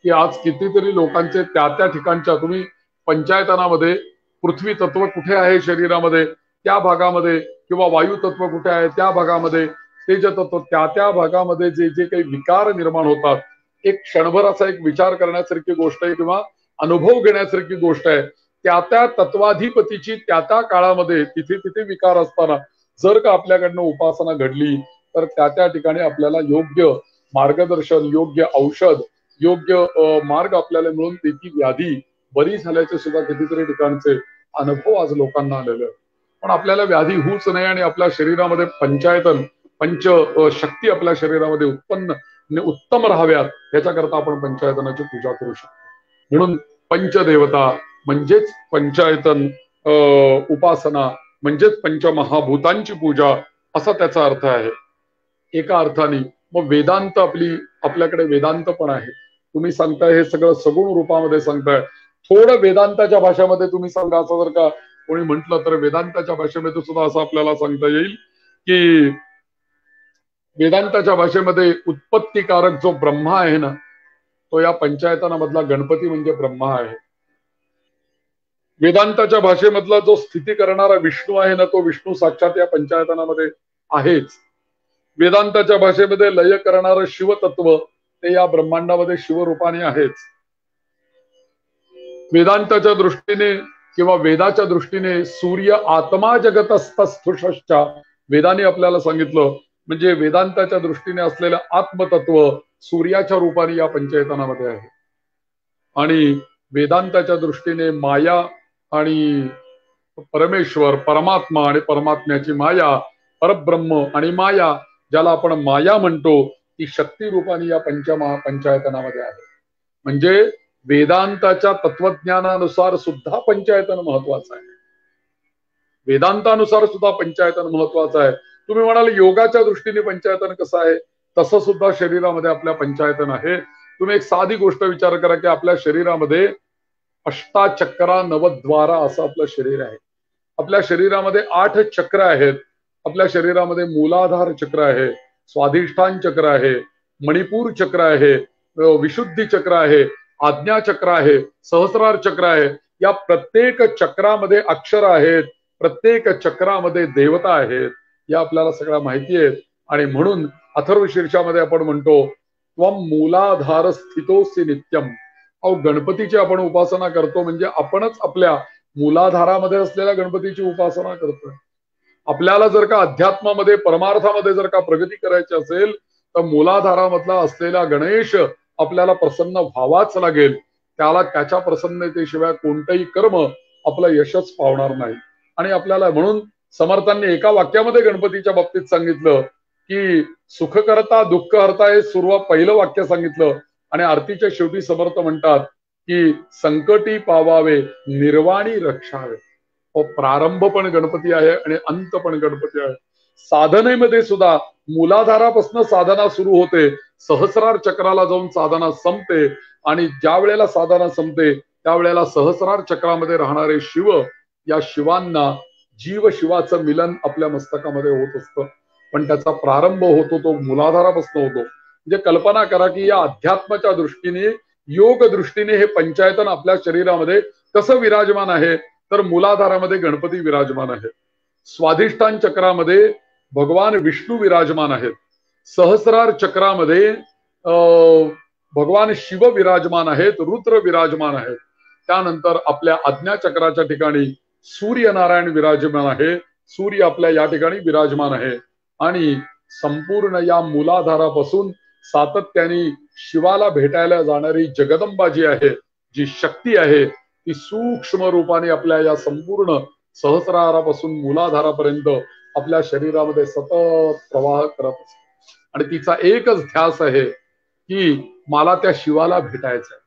की आज कितीतरी लोकांचे त्या ठिकाणच्या, तुम्ही पंचायतनामध्ये पृथ्वी तत्व कुठे आहे शरीरामध्ये त्या भागामध्ये, किंवा वायू तत्व कुठे आहे त्या भागामध्ये, तेज तत्व त्या भागामध्ये जे काही विकार निर्माण होतात, एक क्षणभर असा एक विचार करण्यासारखी गोष्ट आहे किंवा अनुभव घेण्यासारखी गोष्ट आहे. त्या तत्वाधिपतीची त्या काळामध्ये तिथे विकार असताना जर का आपल्याकडनं उपासना घडली, तर त्या ठिकाणी आपल्याला योग्य मार्गदर्शन, योग्य औषध, योग्य मार्ग आपल्याला मिळून त्याची व्याधी बरी झाल्याचे सुद्धा कितीतरी ठिकाणचे अनुभव आज लोकांना आलेले आहेत. पण आपल्याला व्याधी होऊच नाही आणि आपल्या शरीरामध्ये पंचायतन, पंच शक्ती आपल्या शरीरामध्ये उत्तम राहाव्यात, याच्याकरता आपण पंचायतनाची पूजा करू शकतो. म्हणून पंचदेवता म्हणजेच पंचायतन उपासना म्हणजेच पंचमहाभूतांची पूजा, असा त्याचा अर्थ आहे एका अर्थाने. मग वेदांत आपल्याकडे वेदांत पण आहे. तुम्ही सांगताय हे सगळं सगुण रूपामध्ये सांगताय. थोडं वेदांताच्या भाषेमध्ये तुम्ही सांगा, असं जर का कोणी म्हटलं तर वेदांताच्या भाषेमध्ये सुद्धा असं आपल्याला सांगता येईल की वेदांताच्या भाषेमध्ये उत्पत्तीकारक जो ब्रह्मा आहे ना, तो या पंचायतनामधला गणपती म्हणजे ब्रह्मा आहे. वेदांताच्या भाषेमधला जो स्थिती करणारा विष्णू आहे ना, तो विष्णू साक्षात या पंचायतनामध्ये आहेच. वेदांताच्या भाषेमध्ये लय करणारं शिवतत्व ते या ब्रह्मांडामध्ये शिवरूपाने आहेच. वेदांताच्या दृष्टीने किंवा वेदाच्या दृष्टीने सूर्य आत्मा जगतस्थस्थुषश्चा वेदाने आपल्याला सांगितलं. म्हणजे वेदांताच्या दृष्टीने असलेलं आत्मतत्व सूर्याच्या रूपाने या पंचायतनामध्ये आहे. आणि वेदांताच्या दृष्टीने माया आणि परमेश्वर, परमात्मा आणि परमात्म्याची माया, परब्रह्म आणि माया, ज्याला आपण माया म्हणतो, ती शक्ती रूपाने या पंचायतनामध्ये आहे. म्हणजे वेदांताच्या तत्वज्ञानानुसार सुद्धा पंचायतन महत्वाचं आहे. वेदांतानुसार सुद्धा पंचायतन महत्वाचं आहे. तुम्ही म्हणाल योगाच्या दृष्टीने पंचायतन कसं आहे, तसं सुद्धा शरीरामध्ये आपल्या पंचायतन आहे. तुम्ही एक साधी गोष्ट विचार करा की आपल्या शरीरामध्ये अष्टाचक्रा नवद्वारा असं आपलं शरीर आहे. आपल्या शरीरामध्ये 8 चक्र आहेत. आपल्या शरीरामध्ये मूलाधार चक्र आहे, स्वाधिष्ठान चक्र आहे, मणिपूर चक्र आहे, विशुद्धी चक्र आहे, आज्ञा चक्र आहे, सहस्रार चक्र आहे. या प्रत्येक चक्रामध्ये अक्षर आहेत, प्रत्येक चक्रामध्ये देवता आहेत. या आपल्याला सगळ्या माहिती आहेत. आणि म्हणून अथर्वशीर्षामध्ये आपण म्हणतो त्वम मूलाधार स्थितोसी नित्यम. गणपतीची आपण उपासना करतो म्हणजे आपणच आपल्या मूलाधारामध्ये असलेल्या गणपतीची उपासना करतोय. आपल्याला जर का अध्यात्मामध्ये परमार्थामध्ये जर का प्रगती करायची असेल तर मूलाधारामधला असलेला गणेश आपल्याला प्रसन्न व्हावाच लागेल. त्याला त्याच्या प्रसन्नतेशिवाय कोणतंही कर्म आपलं यशच पावणार नाही. आणि आपल्याला म्हणून समर्थांनी एका वाक्यामध्ये गणपतीच्या बाबतीत सांगितलं की सुख करता दुःख हरता हे पहिलं वाक्य सांगितलं. आणि आरतीच्या शेवटी समर्थ म्हणतात की संकटी पावावे निर्वाणी रक्षावे. प्रारंभ पण गणपती आहे आणि अंत पण गणपती आहे. साधनेमध्ये सुद्धा मूलाधारापासून साधना सुरू होते, सहस्रार चक्राला जाऊन साधना संपते आणि ज्या वेळेला साधना संपते त्यावेळेला सहस्रार चक्रामध्ये राहणारे शिव, या शिवांना जीव शिवाचं मिलन आपल्या मस्तकामध्ये होत असतं. पण त्याचा प्रारंभ होतो तो मूलाधारापासून होतो. म्हणजे कल्पना करा की या अध्यात्माच्या दृष्टीने, योग दृष्टीने हे पंचायतन आपल्या शरीरामध्ये कसं विराजमान आहे, तर मूलाधारामध्ये गणपती विराजमान आहे, स्वाधिष्ठान चक्रामध्ये भगवान विष्णू विराजमान आहेत, सहस्रार चक्रामध्ये भगवान शिव विराजमान आहेत, रुद्र विराजमान आहेत. त्यानंतर आपल्या आज्ञा चक्राच्या ठिकाणी सूर्यनारायण विराजमान आहे, सूर्य आपल्या या ठिकाणी विराजमान आहे. आणि संपूर्ण या मूलाधारापासून सातत्याने शिवाला भेटायला जाणारी जगदंबा जी आहे, जी शक्ती आहे, ती सूक्ष्म रूपाने आपल्या या संपूर्ण सहस्रारापासून मूलाधारापर्यंत आपल्या शरीरामध्ये सतत प्रवाह करत असते. आणि तिचा एकच ध्यास आहे की मला त्या शिवाला भेटायचंय,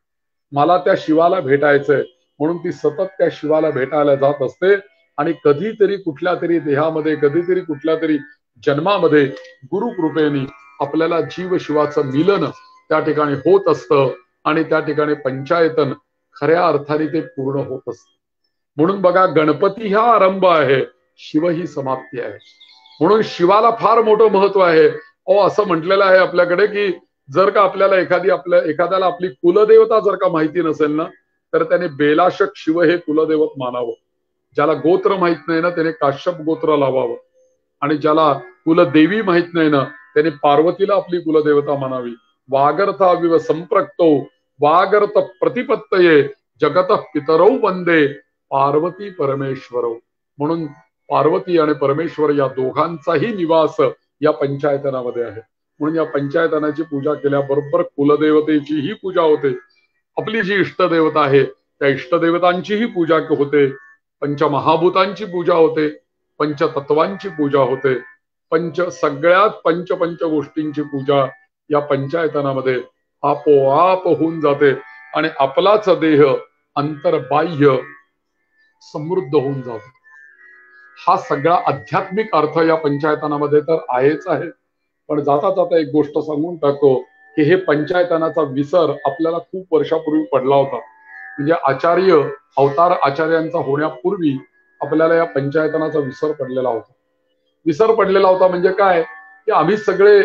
मला त्या शिवाला भेटायचंय. म्हणून ती सतत त्या शिवाला भेटायला जात असते. आणि कधीतरी कुठल्या तरी देहामध्ये, कधीतरी कुठल्या तरी जन्मामध्ये गुरुकृपेने आपल्याला जीव शिवाचं मिलन त्या ठिकाणी होत असतं आणि त्या ठिकाणी पंचायतन खऱ्या अर्थाने ते पूर्ण होत असत. म्हणून बघा, गणपती हा आरंभ आहे, शिव ही समाप्ती आहे. म्हणून शिवाला फार मोठं महत्व आहे. असं म्हटलेलं आहे आपल्याकडे की जर का आपल्याला एखाद्याला आपली कुलदेवता जर का माहिती नसेल ना, तर त्याने बेलाशक शिव हे कुलदैवत मानावं. ज्याला गोत्र माहित नाही ना त्याने काश्यप गोत्र लावावं. आणि ज्याला कुलदेवी माहित नाही ना त्याने पार्वतीला आपली कुलदेवता मानावी. वागर्थाविव संप्रक्तो वागर्थ प्रतिपत्तये जगत पितरौ वंदे पार्वती परमेश्वर. म्हणून पार्वती आणि परमेश्वर या दोघांचाही निवास या पंचायतनामध्ये आहे. म्हणून या पंचायतनाची पूजा केल्याबरोबर कुलदेवतेची ही पूजा होते. आपली जी इष्टदेवता आहे त्या इष्टदेवतांचीही पूजा होते, पंचमहाभूतांची पूजा होते, पंचतत्वांची पूजा होते, सगळ्यात पंच गोष्टींची पूजा या पंचायतनामध्ये आपोआप होऊन जाते. आणि आपलाच देह अंतर्बाह्य समृद्ध होऊन जातो. हा सगळा आध्यात्मिक अर्थ या पंचायतनामध्ये तर आहेच आहे. पण जाता जाता एक गोष्ट सांगून टाकतो की हे पंचायतनाचा विसर आपल्याला खूप वर्षापूर्वी पडला होता. म्हणजे अवतार आचार्यांचा होण्यापूर्वी आपल्याला या पंचायतनाचा विसर पडलेला होता. विसर पडलेला होता म्हणजे काय, की आम्ही सगळे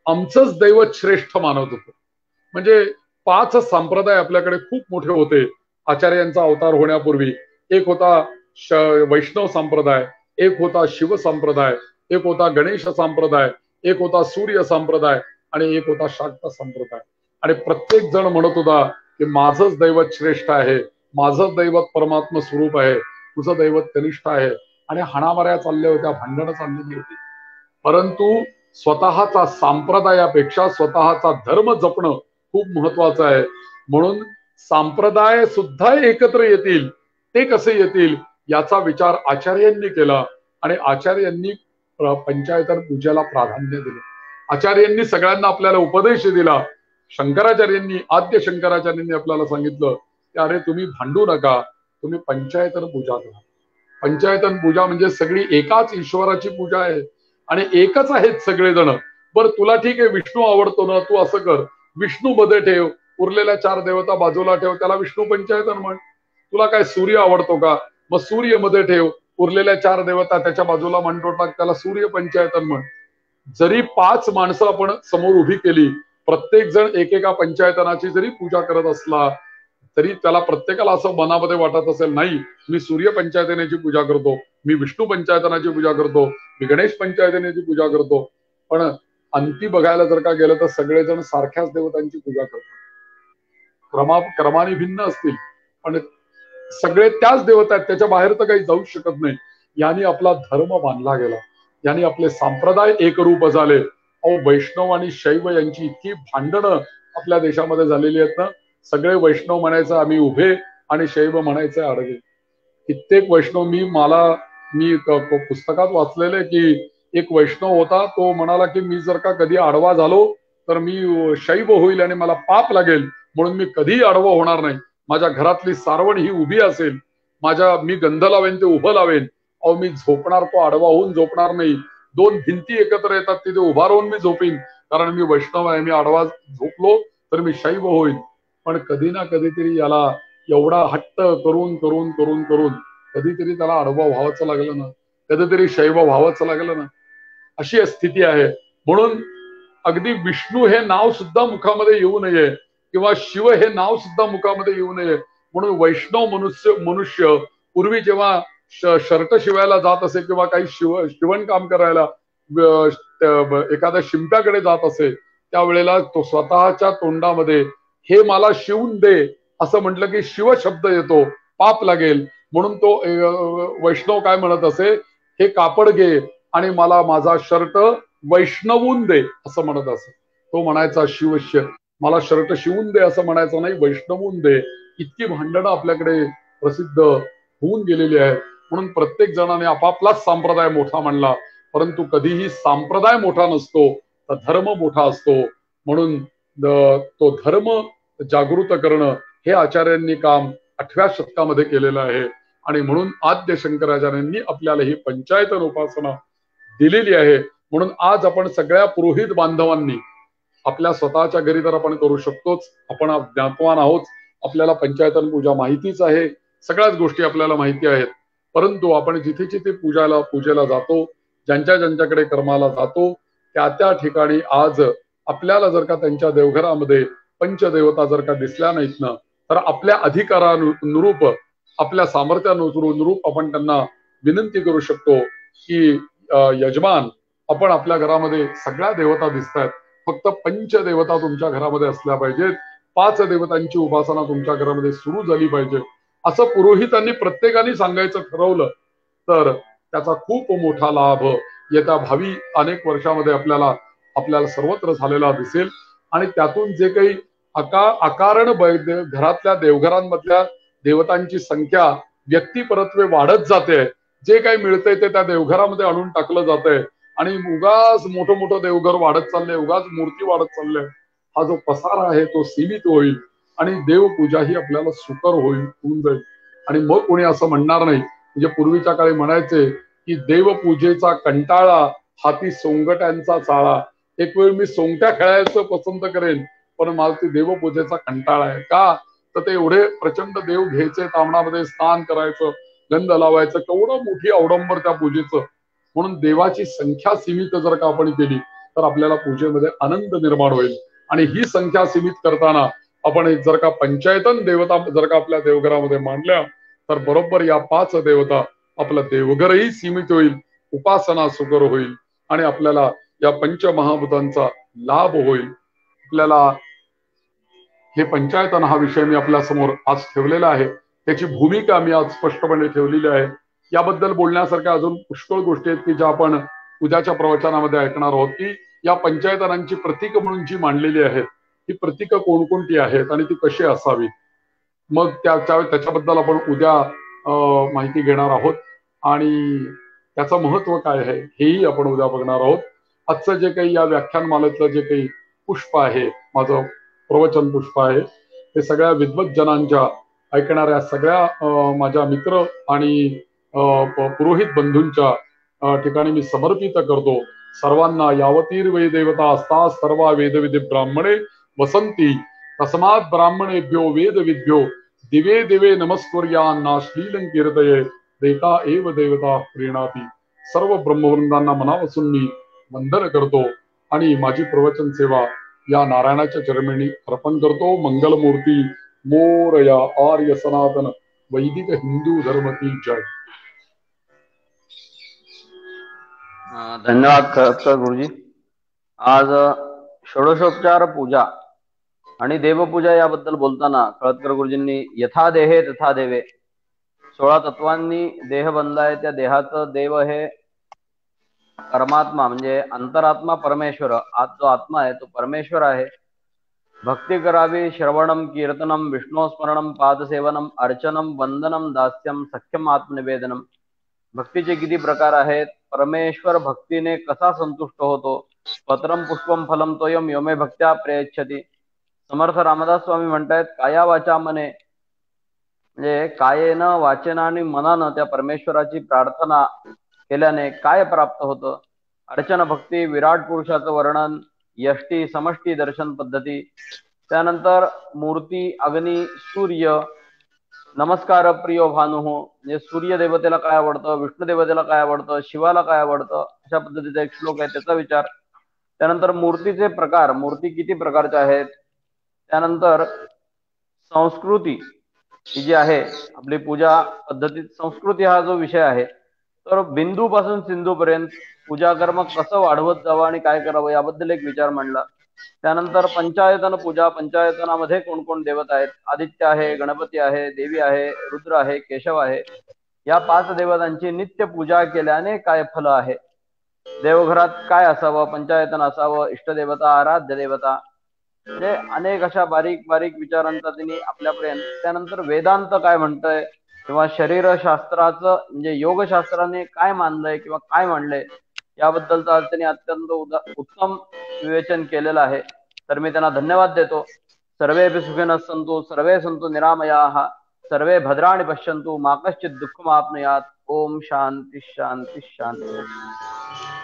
आमचंच दैवत श्रेष्ठ मानत होतो. म्हणजे 5 संप्रदाय आपल्याकडे खूप मोठे होते आचार्यांचा अवतार होण्यापूर्वी. एक होता वैष्णव संप्रदाय, एक होता शिव संप्रदाय, एक होता गणेश संप्रदाय, एक होता सूर्य संप्रदाय आणि एक होता शाक्त संप्रदाय. आणि प्रत्येक जण म्हणत होता की माझंच दैवत श्रेष्ठ आहे, माझंच दैवत परमात्मा स्वरूप आहे, तुझं दैवत कनिष्ठ आहे. आणि हाणामाऱ्या चालल्या होत्या, भांडणं चाललेली होती. परंतु स्वतःचा संप्रदायापेक्षा स्वतःचा धर्म जपणं खूप महत्वाचं आहे. म्हणून संप्रदाय सुद्धा एकत्र येतील, ते कसे येतील याचा विचार आचार्यांनी केला. आणि आचार्यांनी पंचायतन पूजेला प्राधान्य दिलं. आचार्यांनी सगळ्यांना आपल्याला उपदेश दिला. शंकराचार्यांनी, आद्य शंकराचार्यांनी आपल्याला सांगितलं की अरे तुम्ही भांडू नका, तुम्ही पंचायतन पूजा करा. पंचायतन पूजा म्हणजे सगळी एकाच ईश्वराची पूजा आहे आणि एकच आहेत सगळेजण. बरं तुला ठीक आहे विष्णू आवडतो ना, तू असं कर, विष्णू मध्ये ठेव, उरलेल्या 4 देवता बाजूला ठेव, त्याला विष्णू पंचायतन म्हण. तुला काय सूर्य आवडतो का, मग सूर्य मध्ये ठेव, उरलेल्या 4 देवता त्याच्या बाजूला म्हणतो टाक, त्याला सूर्य पंचायतन म्हण. जरी 5 माणसं आपण समोर उभी केली, प्रत्येक जण एकेका पंचायतनाची जरी पूजा करत असला तरी त्याला प्रत्येकाला असं मनामध्ये वाटत असेल नाही मी सूर्य पंचायतनेची पूजा करतो, मी विष्णू पंचायतनाची पूजा करतो, मी गणेश पंचायतनेची पूजा करतो. पण अंती बघायला जर का गेलं तर सगळेजण सारख्याच देवतांची पूजा करतात. क्रमाने भिन्न असतील पण सगळे त्याच देवता आहेत, त्याच्या बाहेर तर काही जाऊ शकत नाही. यांनी आपला धर्म बांधला गेला, यांनी आपले संप्रदाय एकरूप झाले. अहो, वैष्णव आणि शैव यांची इतकी भांडणं आपल्या देशामध्ये झालेली आहेत ना, सगळे वैष्णव म्हणायचं आम्ही उभे आणि शैव म्हणायचं आडवे. कित्येक वैष्णव मी पुस्तकात वाचलेले की एक वैष्णव होता, तो म्हणाला की मी जर का कधी आडवा झालो तर मी शैव होईल आणि मला पाप लागेल, म्हणून मी कधीही आडवा होणार नाही. माझ्या घरातली सारवण ही उभी असेल, मी गंध लावेन ते उभं लावेन. अहो, मी झोपणार तो आडवा होऊन झोपणार नाही. दोन भिंती एकत्र येतात तिथे उभा राहून मी झोपीन, कारण मी वैष्णव आहे. मी आडवा झोपलो तर मी शैव होईल. पण कधी ना कधीतरी याला एवढा हट्ट करून करून करून करून कधीतरी त्याला आडवा व्हावंच लागलं ना, कधीतरी शैव व्हावंच लागलं ना. अशी स्थिती आहे. म्हणून अगदी विष्णू हे नाव सुद्धा मुखामध्ये येऊ नये किंवा शिव हे नाव सुद्धा मुखामध्ये येऊ नये म्हणून वैष्णव मनुष्य पूर्वी जेव्हा शर्ट शिवायला जात असे किंवा काही शिवण काम करायला एखाद्या शिंप्याकडे जात असे, त्यावेळेला तो स्वतःच्या तोंडामध्ये हे मला शिवून दे असं म्हटलं की शिव शब्द येतो, पाप लागेल. म्हणून तो वैष्णव काय म्हणत असे, हे कापड घे आणि मला माझा शर्ट वैष्णवून दे असं म्हणत असे. तो म्हणायचा शिवश्य, मला शर्ट शिवून दे असं म्हणायचं नाही, वैष्णवून दे. इतकी भांडणं आपल्याकडे प्रसिद्ध होऊन गेलेली आहेत. म्हणून प्रत्येक जणाने आपापलाच संप्रदाय मोठा मानला, परंतु कधीही संप्रदाय मोठा नसतो तर धर्म मोठा असतो. म्हणून तो धर्म जागृत करणं हे आचार्यांनी काम 8व्या शतकामध्ये केलेलं आहे. आणि म्हणून आद्य शंकराचार्यांनी आपल्याला ही पंचायतन उपासना दिलेली आहे. म्हणून आज आपण सगळ्या पुरोहित बांधवांनी आपल्या स्वतःच्या घरी तर आपण करू शकतोच, आपण ज्ञातवान आहोत, आपल्याला पंचायतन पूजा माहितीच आहे, सगळ्याच गोष्टी आपल्याला माहिती आहेत. परंतु आपण जिथे जिथे पूजेला जातो, ज्यांच्याकडे कर्माला जातो, त्या ठिकाणी आज आपल्याला जर का त्यांच्या देवघरामध्ये पंचदेवता जर का दिसल्या नाहीत ना, तर आपल्या अधिकारानुरूप आपल्या सामर्थ्यानुरूप आपण त्यांना विनंती करू शकतो की यजमान, आपण आपल्या घरामध्ये सगळ्या देवता दिसतात, फक्त पंचदेवता तुमच्या घरामध्ये असल्या पाहिजेत, 5 देवतांची उपासना तुमच्या घरामध्ये सुरू झाली पाहिजे असं पुरोहितांनी प्रत्येकाने सांगायचं ठरवलं तर त्याचा खूप मोठा लाभ येत्या भावी अनेक वर्षामध्ये आपल्याला सर्वत्र झालेला दिसेल. आणि त्यातून जे काही अकारण घरातल्या देवघरांमधल्या देवतांची संख्या व्यक्तिपरत्वे वाढत जाते, जे काही मिळतंय ते त्या देवघरामध्ये आणून टाकलं जातंय आणि उगाच मोठं देवघर वाढत चाललंय, उगाच मूर्ती वाढत चाललंय. हा जो पसार आहे तो सीमित होईल आणि देवपूजा ही आपल्याला सुकर होऊन जाईल. आणि मग कोणी असं म्हणणार नाही, म्हणजे पूर्वीच्या काळी म्हणायचे की देवपूजेचा कंटाळा हाती सोंगट्यांचा चाळा. एक वेळ मी सोंगट्या खेळायचं पसंत करेन, पण मला ती देवपूजेचा कंटाळा आहे. का तर ते एवढे प्रचंड देव घ्यायचे, तामणामध्ये स्नान करायचं, गंध लावायचं, केवढं मोठी अवडंबर त्या पूजेचं. म्हणून देवाची संख्या सीमित जर का आपण केली तर आपल्याला पूजेमध्ये आनंद निर्माण होईल. आणि ही संख्या सीमित करताना आपण जर का पंचायतन देवता जर का आपल्या देवघरामध्ये मांडल्या तर बरोबर या 5 देवता आपलं देवघरही सीमित होईल, उपासना सुकर होईल आणि आपल्याला या पंचमहाभूतांचा लाभ होईल. आपल्याला हे पंचायतन हा विषय मी आपल्या समोर आज ठेवलेला आहे, त्याची भूमिका मी आज स्पष्टपणे ठेवलेली आहे. याबद्दल बोलण्यासारख्या अजून पुष्कळ गोष्टी आहेत की ज्या आपण उद्याच्या प्रवचनामध्ये ऐकणार आहोत की या पंचायतनांची प्रतीक म्हणून जी मांडलेली आहेत ती प्रतीक कोणकोणती आहेत आणि ती कशी असावी. मग त्याच्याबद्दल आपण उद्या माहिती घेणार आहोत आणि त्याचं महत्व काय आहे हेही आपण उद्या बघणार आहोत. आजचं जे काही या व्याख्यानमालेतलं जे काही पुष्प आहे, माझं प्रवचन पुष्प आहे, ते सगळ्या विद्वत जनांच्या ऐकणाऱ्या सगळ्या माझ्या मित्र आणि पुरोहित बंधूंच्या ठिकाणी मी समर्पित करतो. सर्वांना यावतीर वे देवता असता सर्व वेदविधी ब्राह्मणे वसंती तस्मात ब्राह्मणेभ्यो वेद विद्यो दिवे दिवे नमस्कुर्यान्ना श्लीलं कीर्तये देता एव देवता प्रीणाती. सर्व ब्रह्मवृंदांना मनापासून मी वंदन करतो आणि माझी प्रवचन सेवा या नारायणाच्या चरणी अर्पण करतो. मंगलमूर्ती मोरया आर्य सनातन वैदिक हिंदू धर्म की जय. धन्यवाद खरतर गुरुजी. आज षोडशोपचार पूजा आणि देवपूजा याबद्दल बोलताना खळदकर गुरुजींनी यथा देहे तथा देवे 16 तत्वांनी देह बनला आहे, त्या देहाचं देव हे परमात्मा म्हणजे अंतरात्मा परमेश्वर, आज जो आत्मा आहे तो परमेश्वर आहे. भक्ती करावी, श्रवणम कीर्तनम विष्णुस्मरणम पादसेवनम अर्चनम वंदनम दास्यम सख्यम आत्मनिवेदनम. भक्तीचे किती प्रकार आहेत, परमेश्वर भक्तीने कसा संतुष्ट होतो. पत्रम पुष्पम फलम तोयम योमे भक्त्या प्रयच्छति. समर्थ रामदास स्वामी म्हणतायत, काया वाचा मने म्हणजे कायेनं वाचेनं आणि मनानं त्या परमेश्वराची प्रार्थना केल्याने काय प्राप्त होतं. अर्चन भक्ती, विराट पुरुषाचं वर्णन, यष्टी समष्टी दर्शन पद्धती, त्यानंतर मूर्ती, अग्नी, सूर्य, नमस्कार प्रियो भानु, म्हणजे सूर्य देवतेला काय आवडतं, विष्णू देवतेला काय आवडतं, शिवाला काय आवडतं, अशा पद्धतीचा एक श्लोक आहे, त्याचा विचार. त्यानंतर मूर्तीचे प्रकार, मूर्ती किती प्रकारच्या आहेत. त्यानंतर संस्कृती ही जी आहे आपली पूजा पद्धतीत, संस्कृती हा जो विषय आहे, तर बिंदू पासून सिंधू पर्यंत पूजा कर्म कसं वाढवत जावं आणि काय करावं याबद्दल एक विचार मांडला. त्यानंतर पंचायतन पूजा, पंचायतनामध्ये कोण कोण देवता आहेत, आदित्य आहे, गणपती आहे, देवी आहे, रुद्र आहे, केशव आहे. या 5 देवतांची नित्य पूजा केल्याने काय फल आहे. देवघरात काय असावं, पंचायतन असावं, इष्टदेवता, आराध्य देवता, म्हणजे अनेक अशा बारीक बारीक विचारांचा त्यांनी आपल्यापर्यंत. त्यानंतर वेदांत काय म्हणतंय किंवा शरीरशास्त्राचं म्हणजे योगशास्त्राने काय मानलंय किंवा काय मांडलंय याबद्दलचा त्यांनी अत्यंत उत्तम विवेचन केलेलं आहे. तर मी त्यांना धन्यवाद देतो. सर्वेपि सुखिनः सन्तु, सर्वे सन्तु निरामयाः, सर्वे भद्राणि पश्यन्तु, मा कश्चित् दुःखमाप्नुयात्. ओम शांती शांती शांती.